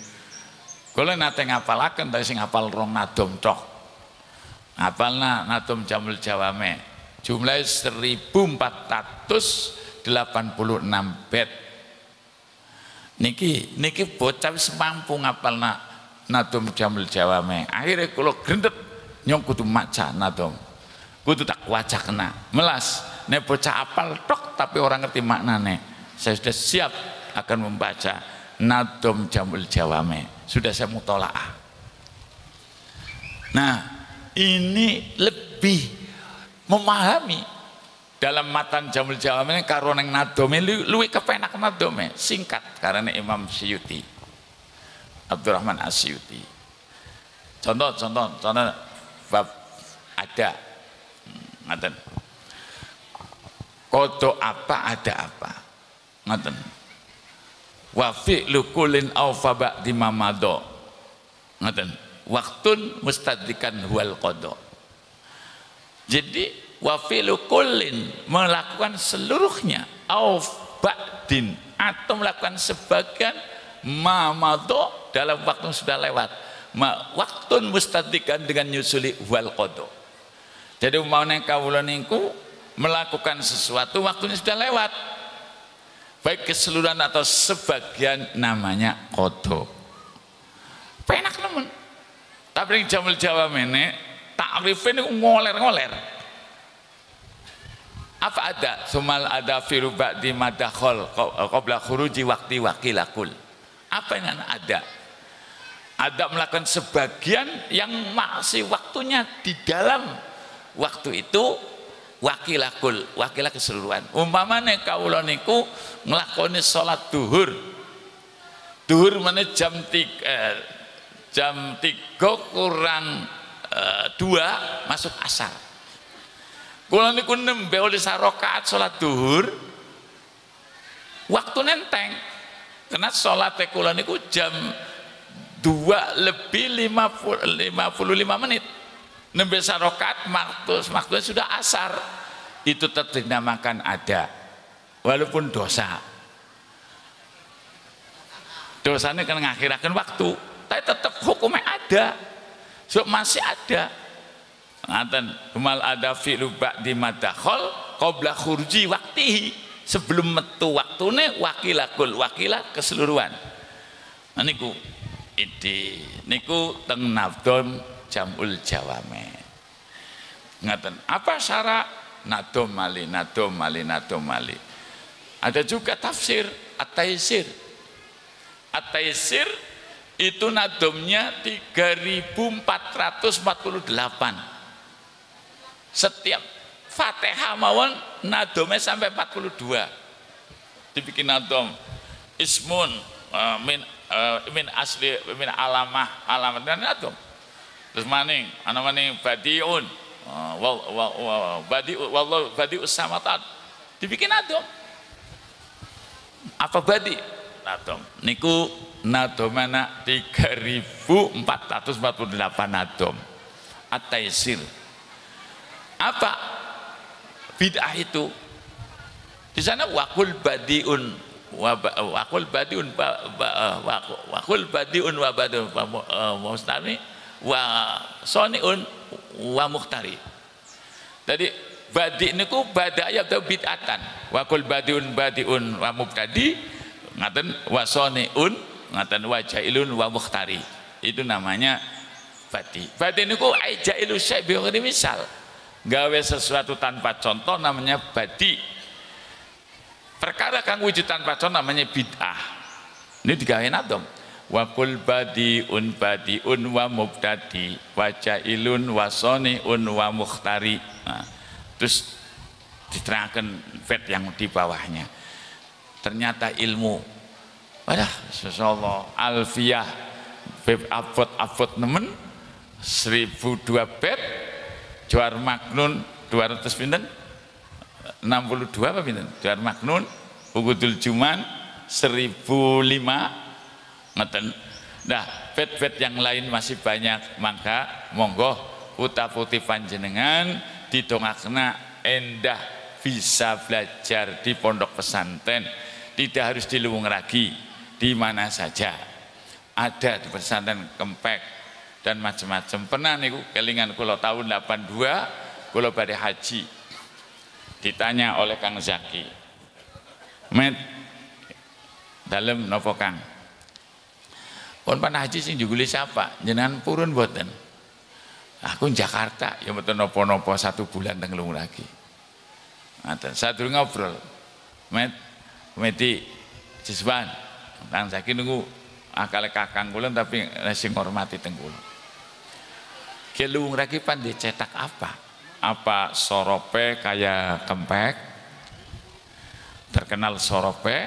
Kula nate ngapalaken tapi sing hafal rong nadom tok. Hafalna nadom jamul jawame. Jumlahnya 1486 bait. Niki bocah wis mampu ngapalna nadom jamul jawame. Akhirnya kula grendet nyong kudu maca nadom. Kudu tak wacakna. Melas nek bocah apal tok tapi orang ngerti maknane. Saya sudah siap akan membaca nadom jamul jawame. Sudah saya mutolaah. Nah, ini lebih memahami dalam matan jamul jawame karo nang nadome luwih kepenak nadome singkat karena Imam Syuuti Abdurrahman As-Syuuti. Contoh bab ada ngaten. Kodok apa ada apa. Ngaten. Wa fi'lu kullin aw faba di mamado. Ngaten. Waktun mustadikan huwal qada. Jadi wa fi'lu kullin melakukan seluruhnya aw ba'din atau melakukan sebagian mamado dalam waktu yang sudah lewat. Waktun mustadikan dengan nyusuli huwal qada. Jadi umpamane kawula niku melakukan sesuatu waktunya sudah lewat. Baik keseluruhan atau sebagian namanya qada. Penak nemen. Tapi yang jamul jawame takrifnya ngoler-ngoler. Apa ada? Sumal ada firu ba'di madakhol qabla khuruji waqti wakilakul. Apa yang ada? Ada melakukan sebagian yang masih waktunya di dalam waktu itu wakilakul, wakilah keseluruhan. Umpamane kawula niku nglakoni salat duhur. Duhur meneh jam 3 kurang 2 masuk asar. Kula niku nembe oleh sarakaat salat duhur. Waktu nenteng. Karena salat kula niku jam 2:55 menit. Nembe sarakaat waktunya sudah asar. Itu tetap dinamakan ada. Walaupun dosa. Dosanya kan ngakhirakan waktu, tapi tetap hukumnya ada. So masih ada. Ngaten, kemal ada fi'lu ba'di madakhol qabla khurji waqtihi. Sebelum metu waktune wakilakul, wakilah keseluruhan. Nah niku niku teng nafdom jamul jawame. Ngaten, apa syarat nadom mali. Ada juga tafsir at-taisir. At-taisir itu nadomnya 3448. Setiap Fatihah mawon nadomnya sampai 42. Dibikin nadom ismun min asli min alamat dan nadom. Terus maning ana maning badiun badius samatat dibikin nadom. Apa badi? nadom. Niku nadomana 3448 nadom. At-Taisir. Apa bid'ah itu? Di sana wakul badiun wa badun mustami wa soniun wa mukhtari. Jadi badi niku badaya atau bid'atan. Wakul badiun wa mubtadi ngaten wa soniun ngaten wa jailun wa mukhtari. Itu namanya badi. Badi niku ai jailu syai' bi ghairi misal. Gawe sesuatu tanpa contoh namanya badi. Perkara kang wujud tanpa contoh namanya bid'ah. Ini digawe nadom. Wa qul badiun wa mubtadi wa jailun wa soniun wa mukhtari. Nah, terus diterangkan vet yang di bawahnya. Ternyata ilmu. Wadah, insyaallah alfiyah bab abot nemen 1002 bab. Johar Maknun 200 pinten 62 apa pinten Johar Maknun Ukudul Juman 1005 ngeten. Nah bed yang lain masih banyak, maka monggo puta-puti panjenengan didongakna endah bisa belajar di pondok pesantren, tidak harus di Luwungragi, di mana saja ada di pesantren Kempek dan macam-macam. Pernah niku kelingan kula tahun 82 kula badhe haji. Ditanya oleh Kang Zaki, "Met, dalem napa Kang? Pun panah haji sing jugule siapa? Jenengan purun mboten?" Aku Jakarta, ya mboten napa-napa 1 bulan teng Luwungragi. Ngaten, sadurunge ngobrol. Met, meti Jiswan, Kang Zaki nunggu akale kakang kula tapi sing ngormati teng kula. Ke Luwungragi pandai cetak apa? Apa sorope kayak Kempek? Terkenal sorope?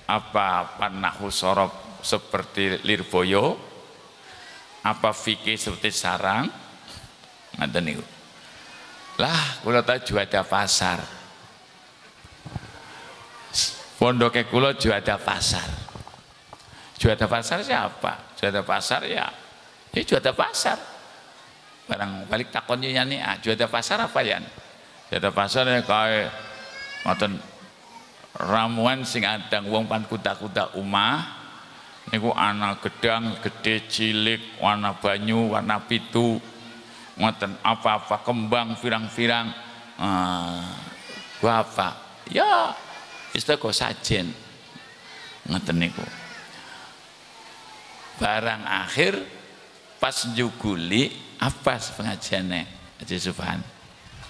Apa panahu sorop seperti Lirboyo? Apa fikih seperti sarang? Ngaten niku. Lah, kula ta juada pasar. Pondoke kula juada pasar. Juada pasar siapa? Juada pasar ya. Ini juada pasar. Barang balik takonnya nih, juada pasar apa ya? Juada pasar ya kayak ngoten ramuan sing adang wong pan kuda-kuda umah niku ana gedang gede cilik warna banyu warna pitu ngoten apa-apa kembang firang-firang gua apa ya istiqo sajen ngoten niku. Barang akhir pas juguli apa pengajiannya Haji Subhan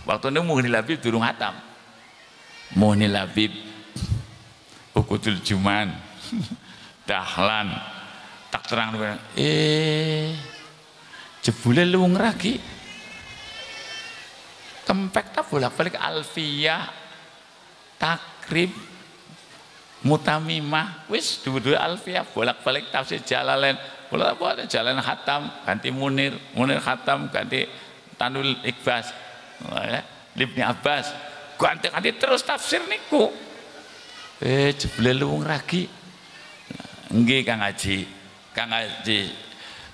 waktu itu Muhni Labib durung hatam. Muhni Labib Ukudul Juman Dahlan tak terang jebule Luwungragi Kempek tak bolak-balik alfiyah takrib mutamimah wis dua-dua alfiyah bolak-balik tafsir Jalalain bolak-balik jalan khatam ganti Munir khatam ganti Tanul Iqbas Ibni Abbas ganti terus tafsir niku jebule Luwungragi nggih Kang Haji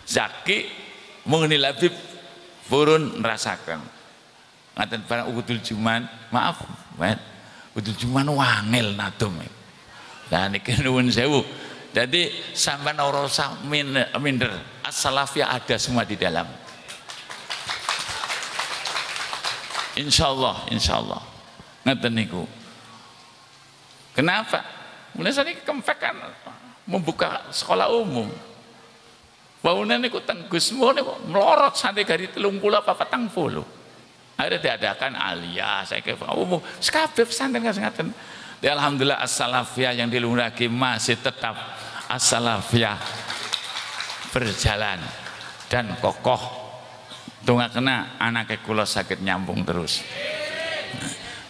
Zaki Mughni Labib purun nerasaken ngaten barang Ukudul Juman maaf Ukudul Juman wangil nadom lah niki nuwun sewu. Jadi sampai ora usah minder, as-salafiyah ada semua di dalam. Insyaallah ngeten niku. Kenapa? Mulai saat ini Kempek kan membuka sekolah umum. Bangunan niku teng Gusmo niku melorot sampai gari 30 apa 40. Akhirnya diadakan aliyah saya ke umum. Sekabeh pesantren ngaten. Alhamdulillah as-salafiyah yang di Luwungragi masih tetap as-salafiyah berjalan dan kokoh. Dongakna anake kula sakit nyambung terus.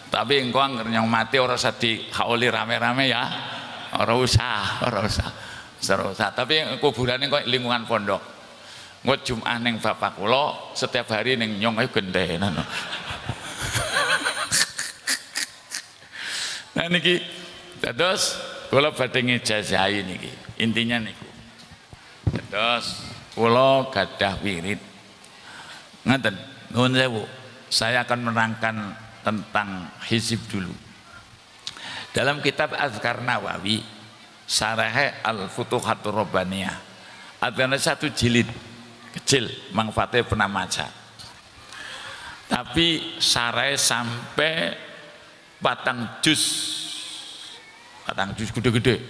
Tapi engko angger nyong mati ora usah dihauli rame-rame ya. Ora usah. Tapi kuburane kok lingkungan pondok. Engko Jumat ning bapak kula setiap hari ning nyong ayo gentenan. Nah niki dados kula badhe ngejazahi niki. Intinya niku. Terus kula gadah wirid. Ngaten, nuwun sewu. Saya akan menerangkan tentang hizib dulu. Dalam kitab Azkar Nawawi, Syarah Al-Futuhatur Rabbaniyah, ada satu jilid kecil, manfaatnya pernah maca. Tapi syarah sampai batang juz gede-gede.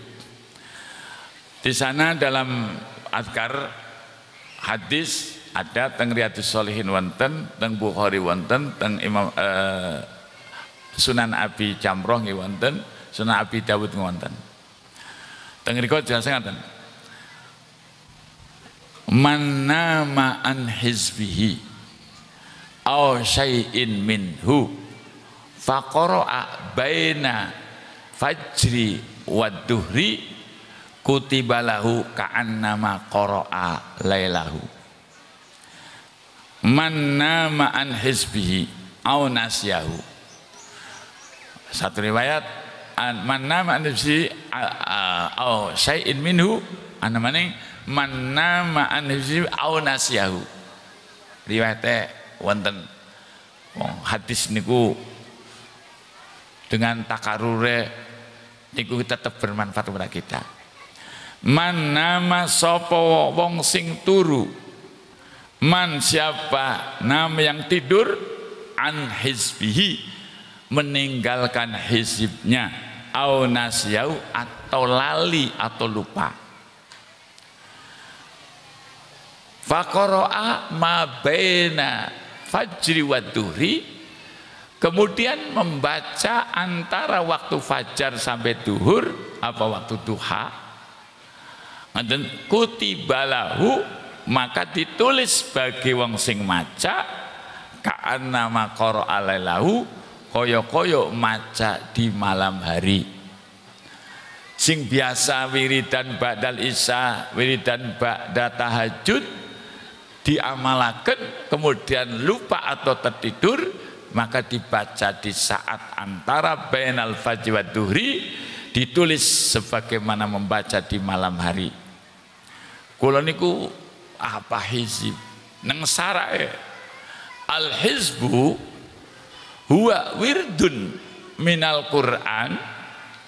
Di sana dalam Azkar hadis ada teng Riyadhus Shalihin wonten, teng Bukhari wonten, teng Imam Sunan Abi Jamroh nggih wonten, Sunan Abi Dawud wonten. Teng mriku jelas ngaten. Man nama an hizbihi aw syai'in minhu faqara'a baina fajri wadduhri kutibalahu ka'annama qara'a lailahu. Man nama an hizbihi aw nasyahu. Satu riwayat man nama an hizbihi aw syai'in minhu ana maning man nama an hizbihi aw nasyahu. Riwayatnya wonten hadis niku dengan takarure niku tetap bermanfaat kepada kita. Man nama sapa wong sing turu, man siapa nama yang tidur, an hizbihi meninggalkan hizibnya, au nasyau atau lali atau lupa. Faqara'a ma baina fajri wa duhri, kemudian membaca antara waktu fajar sampai duhur apa waktu duha, dan kutibalahu maka ditulis bagi wong sing maca ka'annama qara'a lailahu, koyo-koyo maca di malam hari. Sing biasa wiridan ba'dal isya, wiridan ba'da tahajud diamalaken kemudian lupa atau tertidur, maka dibaca di saat antara bainal fajri wa duhri, ditulis sebagaimana membaca di malam hari. Kula niku apa hizib nang sarae al hizbu huwa wirdun minal Qur'an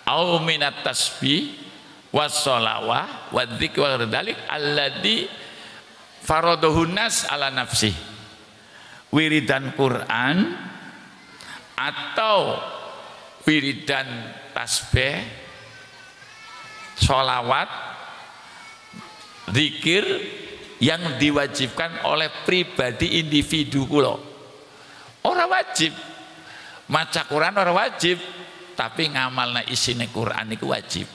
au minat tasbih was sholawah wa dzikr wa dzalik alladzi faradahu nas ala nafsi. Wiridan Quran atau wiridan tasbih, sholawat, zikir yang diwajibkan oleh pribadi individu kula. Ora wajib maca Quran, ora wajib, tapi ngamalna isine Quran iku wajib.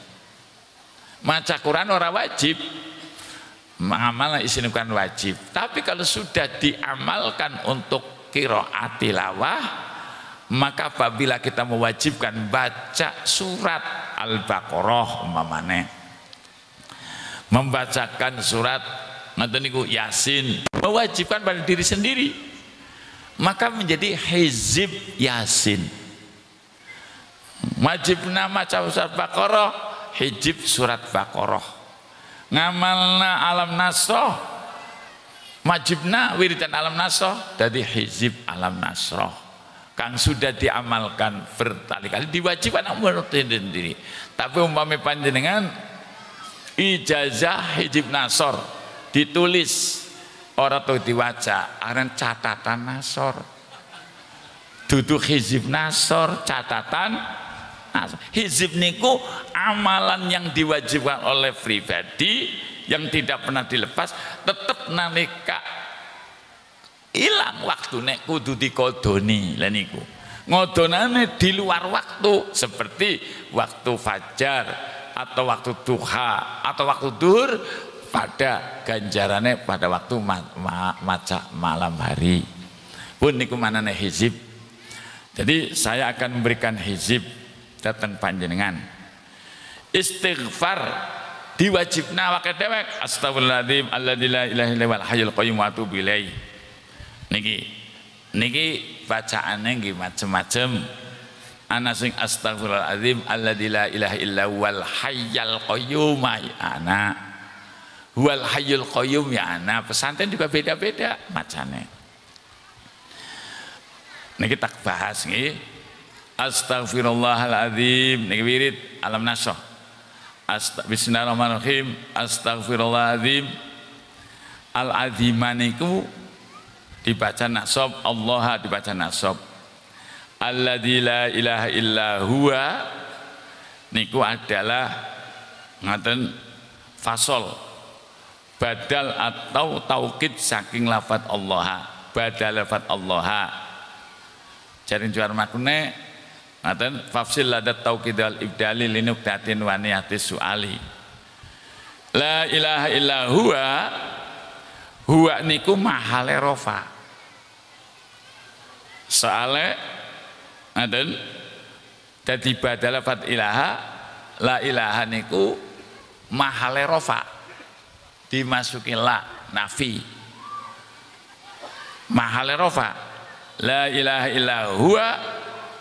Maca Quran ora wajib, ngamalna isine Quran wajib. Tapi kalau sudah diamalkan untuk qiraat tilawah, maka apabila kita mewajibkan baca surat Al-Baqarah umpamane, membacakan surat ngoten niku Yasin, mewajibkan pada diri sendiri, maka menjadi hizib Yasin. Wajibna maca surat Baqarah, hizib surat Baqarah. Ngamalna alam nasroh, wajibna wiridan alam nasroh, jadi hizib alam nasroh. Kang sudah diamalkan berkali-kali, diwajibkan umur sendiri. Tapi umpamanya panjenengan ijazah hizib nasor ditulis orang tuh diwaca aran catatan nasor, duduk hizib nasor catatan nasor. Hizib niku amalan yang diwajibkan oleh pribadi yang tidak pernah dilepas, tetap nalika hilang waktu nek kudu dikodoni. Lah niku ngodonane di luar waktu, seperti waktu fajar atau waktu duha atau waktu duhur, pada ganjarannya pada waktu maca malam hari pun niku manane hizib. Jadi saya akan memberikan hizib datang panjenengan. Istighfar diwajibna wae dewek, astagfirullahaladzim alladzi la ilaha illa huwal hayyul qayyum wa atubu ilaih. Niki bacaane nggih macem-macem. ana sing astaghfirullahaladzim alladzi la ilaha illa wal hayyul qayyum ana wal hayyul qayyum ya ana. Pesantren juga beda-beda macane. Niki tak bahas nggih. Astaghfirullahaladzim niki wirid alam nasrah. Bismillahirrahmanirrahim. Astaghfirullahaladzim. Al-azimaniku dibaca nasab, Allah dibaca nasab. Alladzi la ilaha illa huwa niku adalah ngaten fasol badal atau taukid saking lafaz Allah, badal lafaz Allah. Jaring juar makune ngaten fafsil ladat taukid wal ibdali linukdatin wa niyatis suali. La ilaha illa huwa niku mahale rofa. Soale ngaten dadi badal lafaz ilaha, la ilaha niku mahale rofa. Dimasuki la nafi. Mahale rofa. La ilaha illa huwa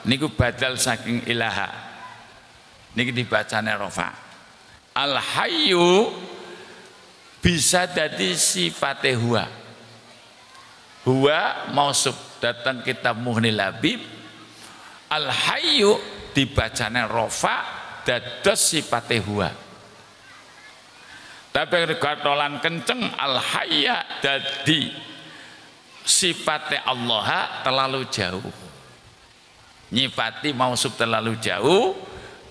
niku badal saking ilaha. Niki dibacane rofa. Al hayyu bisa jadi sifate huwa. Huwa mausuf datang kitab Muhnil Labib. Al hayyu dibacane rofa dados sifate huwa. Tapi katolan kenceng al hayya dadi sifate Allah terlalu jauh. Nyifati mausuf terlalu jauh,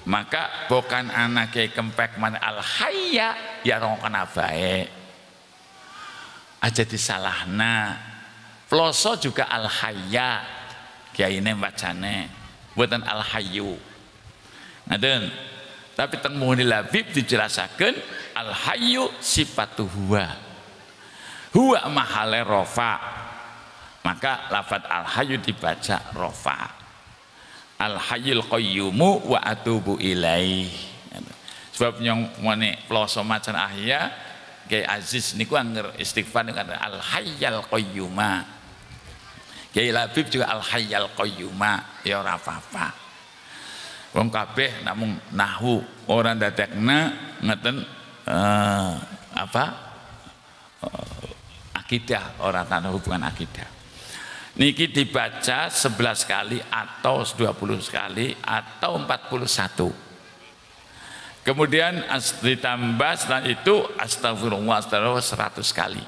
maka bukan anake kempek mana al hayya ya rong kena baik. Aja disalahna. Ploso juga al hayya. Kiyaine bacane buatan al hayyu. Ngaten. Tapi teng Muhnil Labib dijelasaken al hayyu sifatu huwa. Huwa mahale rofa. Maka lafaz al hayyu dibaca rofa. Al hayyul qayyumu wa atubu ilaih. Sebab yang mene ploso macan ahya Kiai Aziz niku anger istighfar dengan al hayyul qayyuma. Kiai Labib juga al hayyul qayyuma ya ora apa-apa. Wong kabeh namung nahwu orang dadekna ngeten akidah, orang tanah hubungan akidah. Niki dibaca 11 kali atau 20 kali atau 41. Kemudian ditambah setelah itu astagfirullah 100 kali.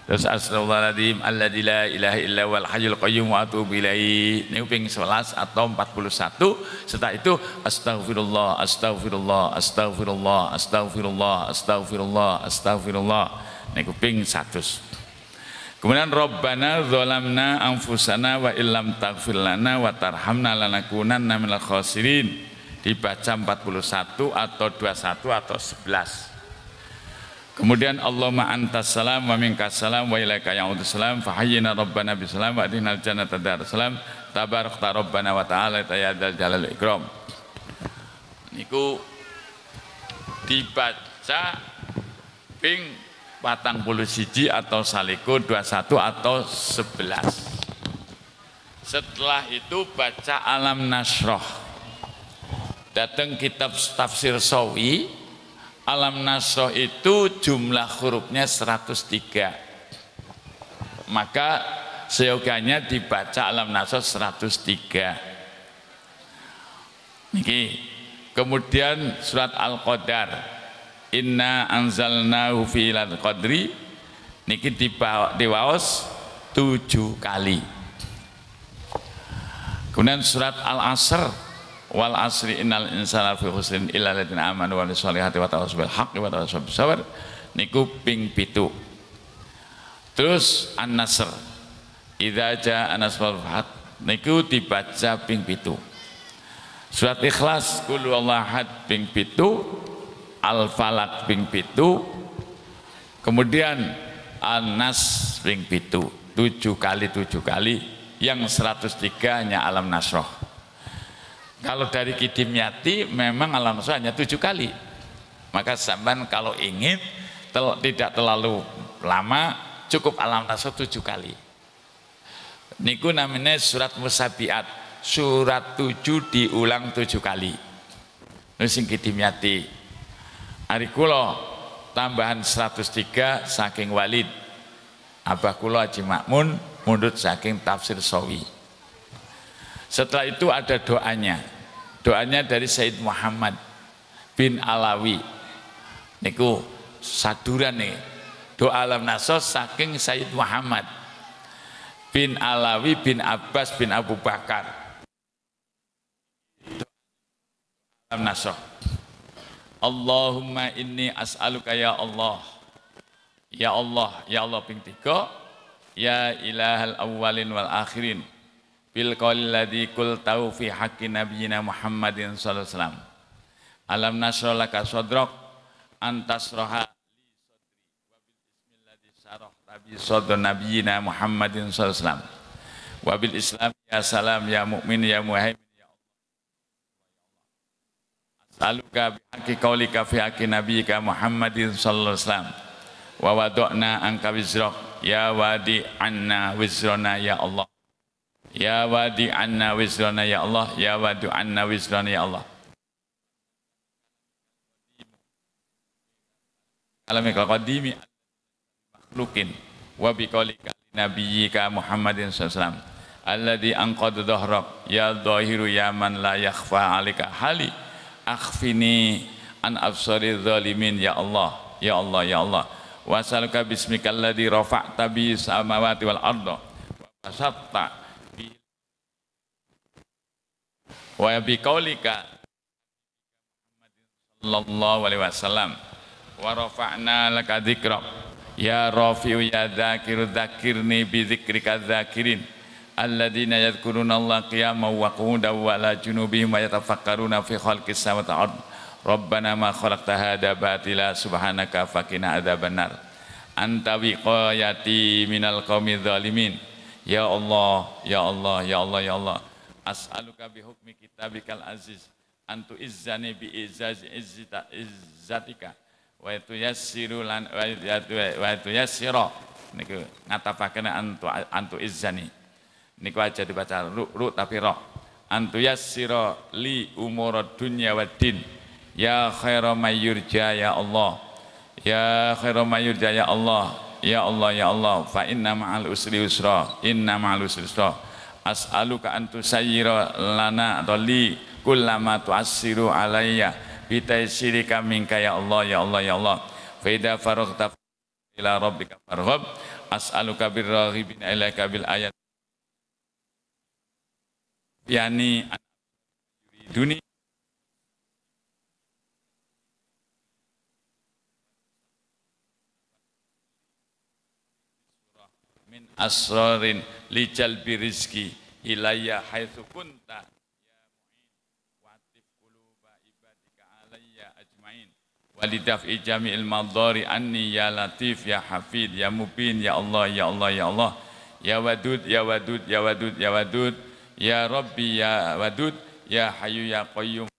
Terus astagfirullahaladzim alladzi la ilaha illa wal hayyul qayyum wa atubu ilaihi. Niku ping 11 atau 41. Setelah itu astagfirullah astagfirullah astagfirullah astagfirullah astagfirullah astagfirullah. Niku ping 100. Kemudian Rabbana dzalamna anfusana wa illam taghfir lana wa tarhamna lanakunanna minal khasirin. Dibaca 41 atau 21 atau 11. Kemudian Allahumma antas salam wa minkas salam wa ilaika ya'udus salam fa hayyina rabbana bisalam wa adinal jannata darussalam tabarakta rabbana wa ta'ala ya dzal jalal ikram. Niku dibaca ping 41 atau saliku 21 atau 11. Setelah itu baca alam nasroh. Datang kitab tafsir Sawi. Alam nasroh itu jumlah hurufnya 103. Maka seyogianya dibaca alam nasroh 103. Niki. Kemudian surat Al-Qadar. Inna anzalnahu fi lailatul qadri. Niki diwaos 7 kali. Kemudian surat Al-Asr. Wal asri innal insana fi khusrin illa alladziina aamanu wa amilus sholihati wa tawassaw bil haqqi wa tawassaw bis sabr. Niku ping 7. Terus An-Nasr. Idza jaa nasrul fath. Niku dibaca ping 7. Surat Ikhlas qul huwallahu ahad ping 7. Al-Falaq ping 7. Kemudian An-Nas ping 7. 7 kali yang 103 hanya alam nasroh. Kalau dari Kidimyati memang alam nasroh hanya 7 kali. Maka sampean kalau ingin tidak terlalu lama cukup alam nasroh 7 kali. Niku namanya surat Musabiat. surat 7 diulang 7 kali. Terus sing dimyati. Ari kula tambahan 103 saking Walid. Abah kula Haji Makmun mundut saking tafsir Sawi. Setelah itu ada doanya. Doanya dari Sayyid Muhammad bin Alawi. Niku saduran nih. Doa alam nasos saking Sayyid Muhammad bin Alawi bin Abbas bin Abu Bakar. Alam nasos. Allahumma inni as'aluka ya Allah. Ya Allah, ya Allah ping 3. Ya ilahal awwalin wal akhirin. Bil qaulil ladzi qultau fi haqqi nabiyyina Muhammadin sallallahu alaihi wasallam. Alam nasrah laka sadrak antasraha Nabi Sallallahu Nabiina Muhammadin Sallallahu Alaihi Wasallam. Wabil Islam ya salam ya mukmin ya muhaimin ya Allah. As'aluka bihaqqi qaulika fi haqqi nabiyyika Muhammadin Sallallahu Alaihi Wasallam. Wa wada'na anka wizrak ya wadi anna wizrana ya Allah. Ya wadi anna wizrana ya Allah. Ya wadi anna wizrana ya Allah. Alamikal qadimi makhlukin wa biqaulika nabiyyika Muhammadin sallallahu alaihi wasallam alladzi anqadha dhahrak ya dhahiru ya man la yakhfa 'alaika hali akhfini an absari zalimin ya Allah ya Allah ya Allah wa as'aluka bismikal ladzi rafa'ta bi samawati wal arda wa basatta bi wa biqaulika sallallahu alaihi wasallam wa rafa'na laka dzikrak ya rafi'u ya dzakiru dzakirni bi dzikrika dzakirin alladzina yadhkuruna Allah qiyaman wa qu'udan wa ala junubihim wa yatafakkaruna fi khalqis samawati wal ard rabbana ma khalaqta hadza batila subhanaka faqina adzabannar anta wiqayati minal qaumidz zalimin ya Allah ya Allah ya Allah ya Allah as'aluka bi hukmi kitabikal aziz antu izzani bi izzatika wa itu yassiru lan wa itu yassira niku ngatapaken antu izzani niku aja dibaca ru tapi ra antu yassira li umurad dunya waddin ya khairu mayyurja ya Allah ya khairu mayyurja ya Allah ya Allah ya Allah fa inna ma'al usri yusra inna ma'al usri yusra as'aluka an tusayyira lana li kullama tu'assiru alayya bitaisirika minka ya Allah ya Allah ya Allah fa idza faraghta ila rabbika farghab as'aluka birraghibina ilaika bil ayat yani dunia min asrarin li jalbi rizki ilayya haitsu kunta walidaf'i jami'il madari anni ya latif ya hafid ya mubin ya Allah ya Allah ya Allah ya wadud ya wadud ya wadud ya wadud ya rabbi ya wadud ya hayyu ya qayyum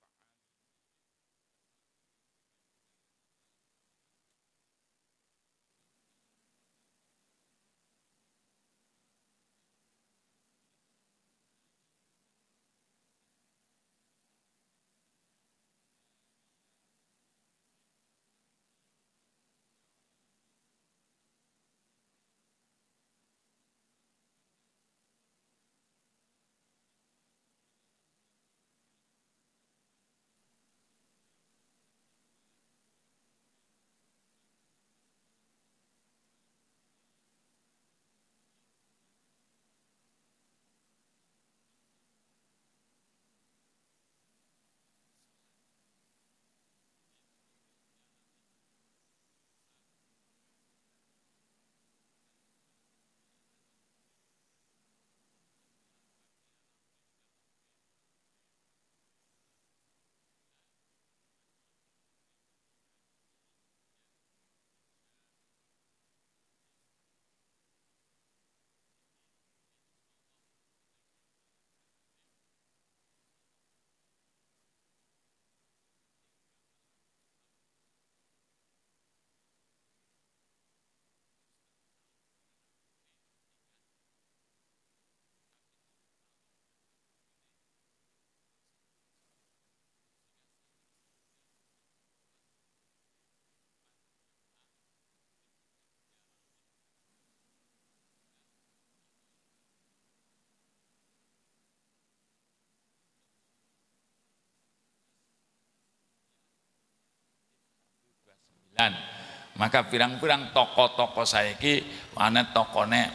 Maka pirang-pirang toko-toko saiki ana tokone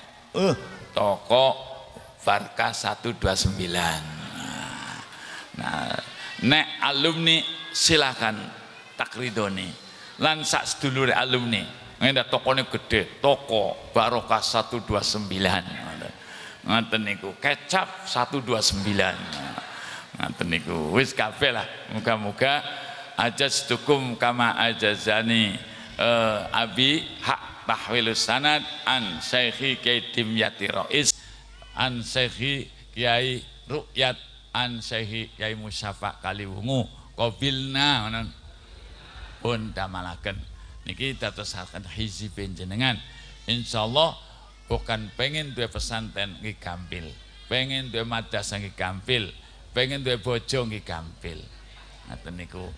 toko Barkah 129. Nah, nek alumni silakan takridoni lan sak sedulure alumni ngene tokone gede, toko Barokah 129 ngoten niku, kecap 129 ngoten niku, wis kabeh lah. Muga-muga ajastukum kama ajazani abi hak tahwilus sanad an Syekhi Kiai Dimyati Rais an Syekhi Kiai Rukyat an Syekhi Kiai Musyafa Kaliwungu qabilna pun damalaken niki dadosaken hizib panjenengan. Insyaallah bukan pengen duwe pesantren nggih gampil, pengen duwe madrasah nggih gampil, pengen duwe bojo nggih gampil. Ngaten niku.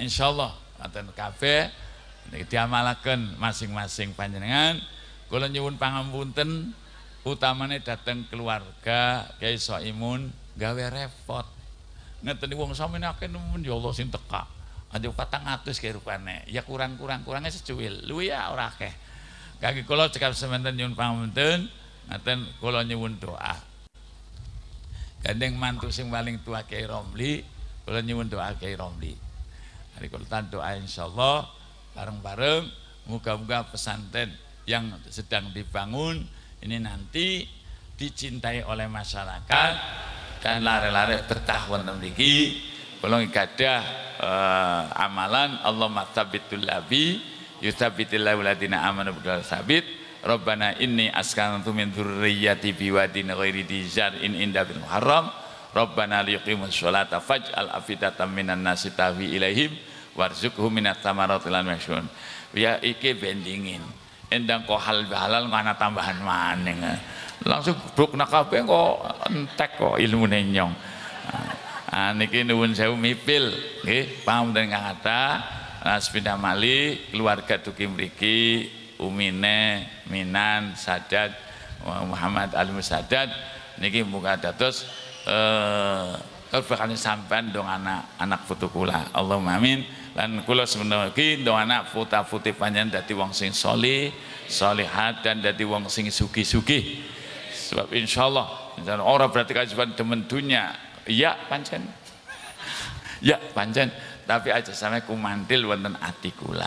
Insyaallah ngaten kabeh niki diamalaken masing-masing panjenengan. Kula nyuwun pangapunten utamane dateng keluarga Kiai Soimun gawe repot. Ngeten wong sampeyan akeh nemen ya Allah sing teka. Ada 400 kaya rupane. Ya kurangnya secuil. Luwih ya ora akeh. Kaki kula cekap semanten nyuwun pangapunten, ngaten kula nyuwun doa. Gandeng mantu sing paling tua Kiai Romli, kula nyuwun doa Kiai Romli. Hari kula doa insyaallah bareng-bareng muga-muga pesantren yang sedang dibangun ini nanti dicintai oleh masyarakat dan lare-lare betah wonten mriki. Kula gadah amalan Allahumma tsabbitul labi yusabbitul ladina amanu bil sabit Rabbana inni askantu min dzurriyyati biwadin ghairi dzar'in inda bil muharram Rabbana liqimus sholata faj'al afidatan minan nasi tahwi ilaihim warzuqhum minat thamarati lan masyun. Ya iki bendingin endang kok halal mana tambahan maning langsung bruk nak kabeh kok entek kok ilmune nyong. Niki nuwun sewu mipil nggih pamunten kata sepindah malih keluarga dugi mriki umine Minan Sadat Muhammad Ali Musaddad niki muga dados keberkahan sampean dong anak putu kula Allahumma amin. Lan kula semenawa iki dong anak puta-puti panjenengan dadi wong sing sholih sholihat dan dadi wong sing sugih-sugih. Sebab insyaallah ora berarti kajiban demen dunya. Ya pancen tapi aja sampe kumantil wonten ati kula.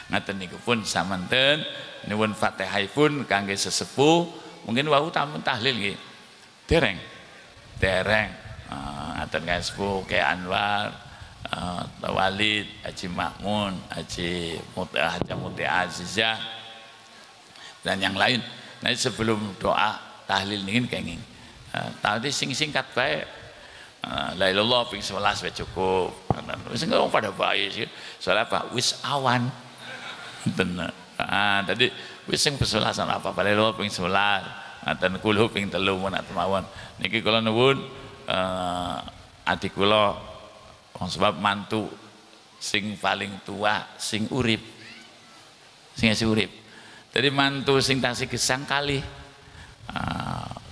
Ngaten niku pun samanten nuwun Fatihahipun kangge sesepuh. Mungkin wau tamun tahlil nggih. Dereng. Ngaten kangge sepuh Kiai Anwar, Walid, Haji Makmun, Haji Muti Azizah dan yang lain. Nah sebelum doa tahlil niki kenging. Tadi singkat baik. La ilallah ping 11 wae cukup. Wis ngomong pada bae sih. Soalnya apa? Wis awan. Bener. Tadi wis sing 11 apa la ilallah ping 11. Ngaten kulhu ping 3 menawi mawon. Niki kula nuwun adik kula sebab mantu sing paling tua sing urip. Sing urip. Jadi mantu sing tasih gesang kali.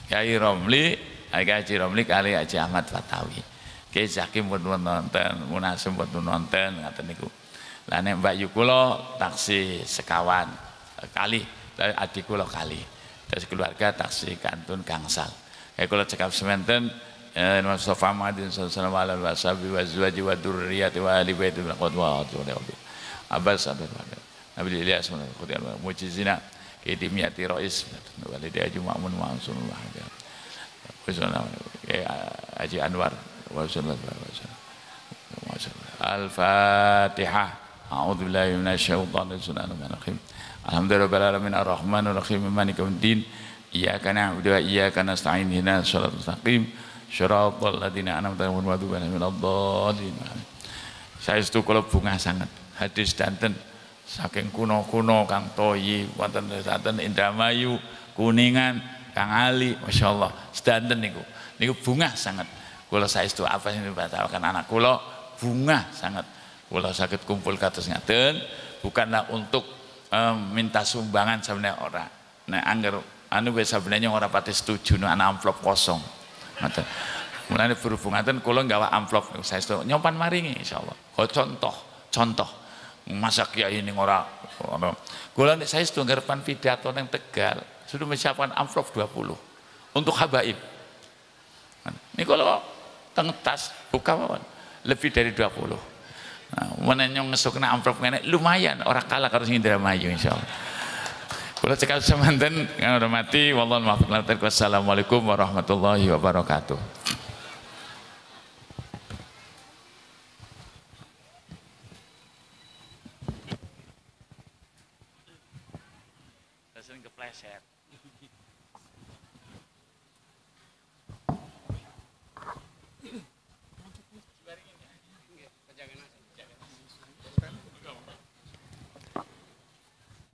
Kiai Romli, Haji Romli kali Haji Ahmad Fatawi. Kiai Zakim pun nonton, Munasem pun nonton ngaten niku. Lah nek Mbak Yu kula taksi sekawan kali, adik kula kali. Terus keluarga taksi kantun gangsal. Kayak kula cekap sementen Mustafa Muhammadin sallallahu alaihi wasallam wa azwaji wa dzurriyyati wa ali baiti min qadwa Abbas Nabi Ilyas mujizina Kiai Dimyati Rais Walid Haji Makmun Ma'sunullah Haji Anwar Al-Fatihah. A'udzubillahi minasyaitonirrajim. Alhamdulillahirabbil alamin arrahmanir rahim maliki yaumiddin. Iyyaka na'budu wa iyyaka nasta'in ihdinas siratal mustaqim siratal ladzina an'amta 'alaihim ghairil maghdubi 'alaihim. Saya itu kalau bunga sangat hadis danten saking kuno-kuno Kang Toyi wonten Indramayu Kuningan Kang Ali masyaallah sedanten niku bunga sangat kula saestu apa sing dibatalkan anak kula bunga sangat kula saged kumpul kados ngaten bukanlah untuk minta sumbangan sebenarnya ora nek angger anu wis sebenarnya ora pati setuju ana amplop kosong ngoten mulane berhubung ngaten kula nggawa amplop niku saestu nyompan maringi insyaallah contoh Masa kiai ini ora. Kula nek saya setunggal pan pidato nang Tegal, sudah menyiapkan amplop 20 untuk habaib. Ini kalau teng tas buka mawon lebih dari 20. Nah, menanyong ngesukna amplop ngene lumayan orang kalah karo Indramayu insyaallah. Kula cekal semanten kang hormati wallahu muwaffiq. Wassalamualaikum warahmatullahi wabarakatuh. Sering kepleset.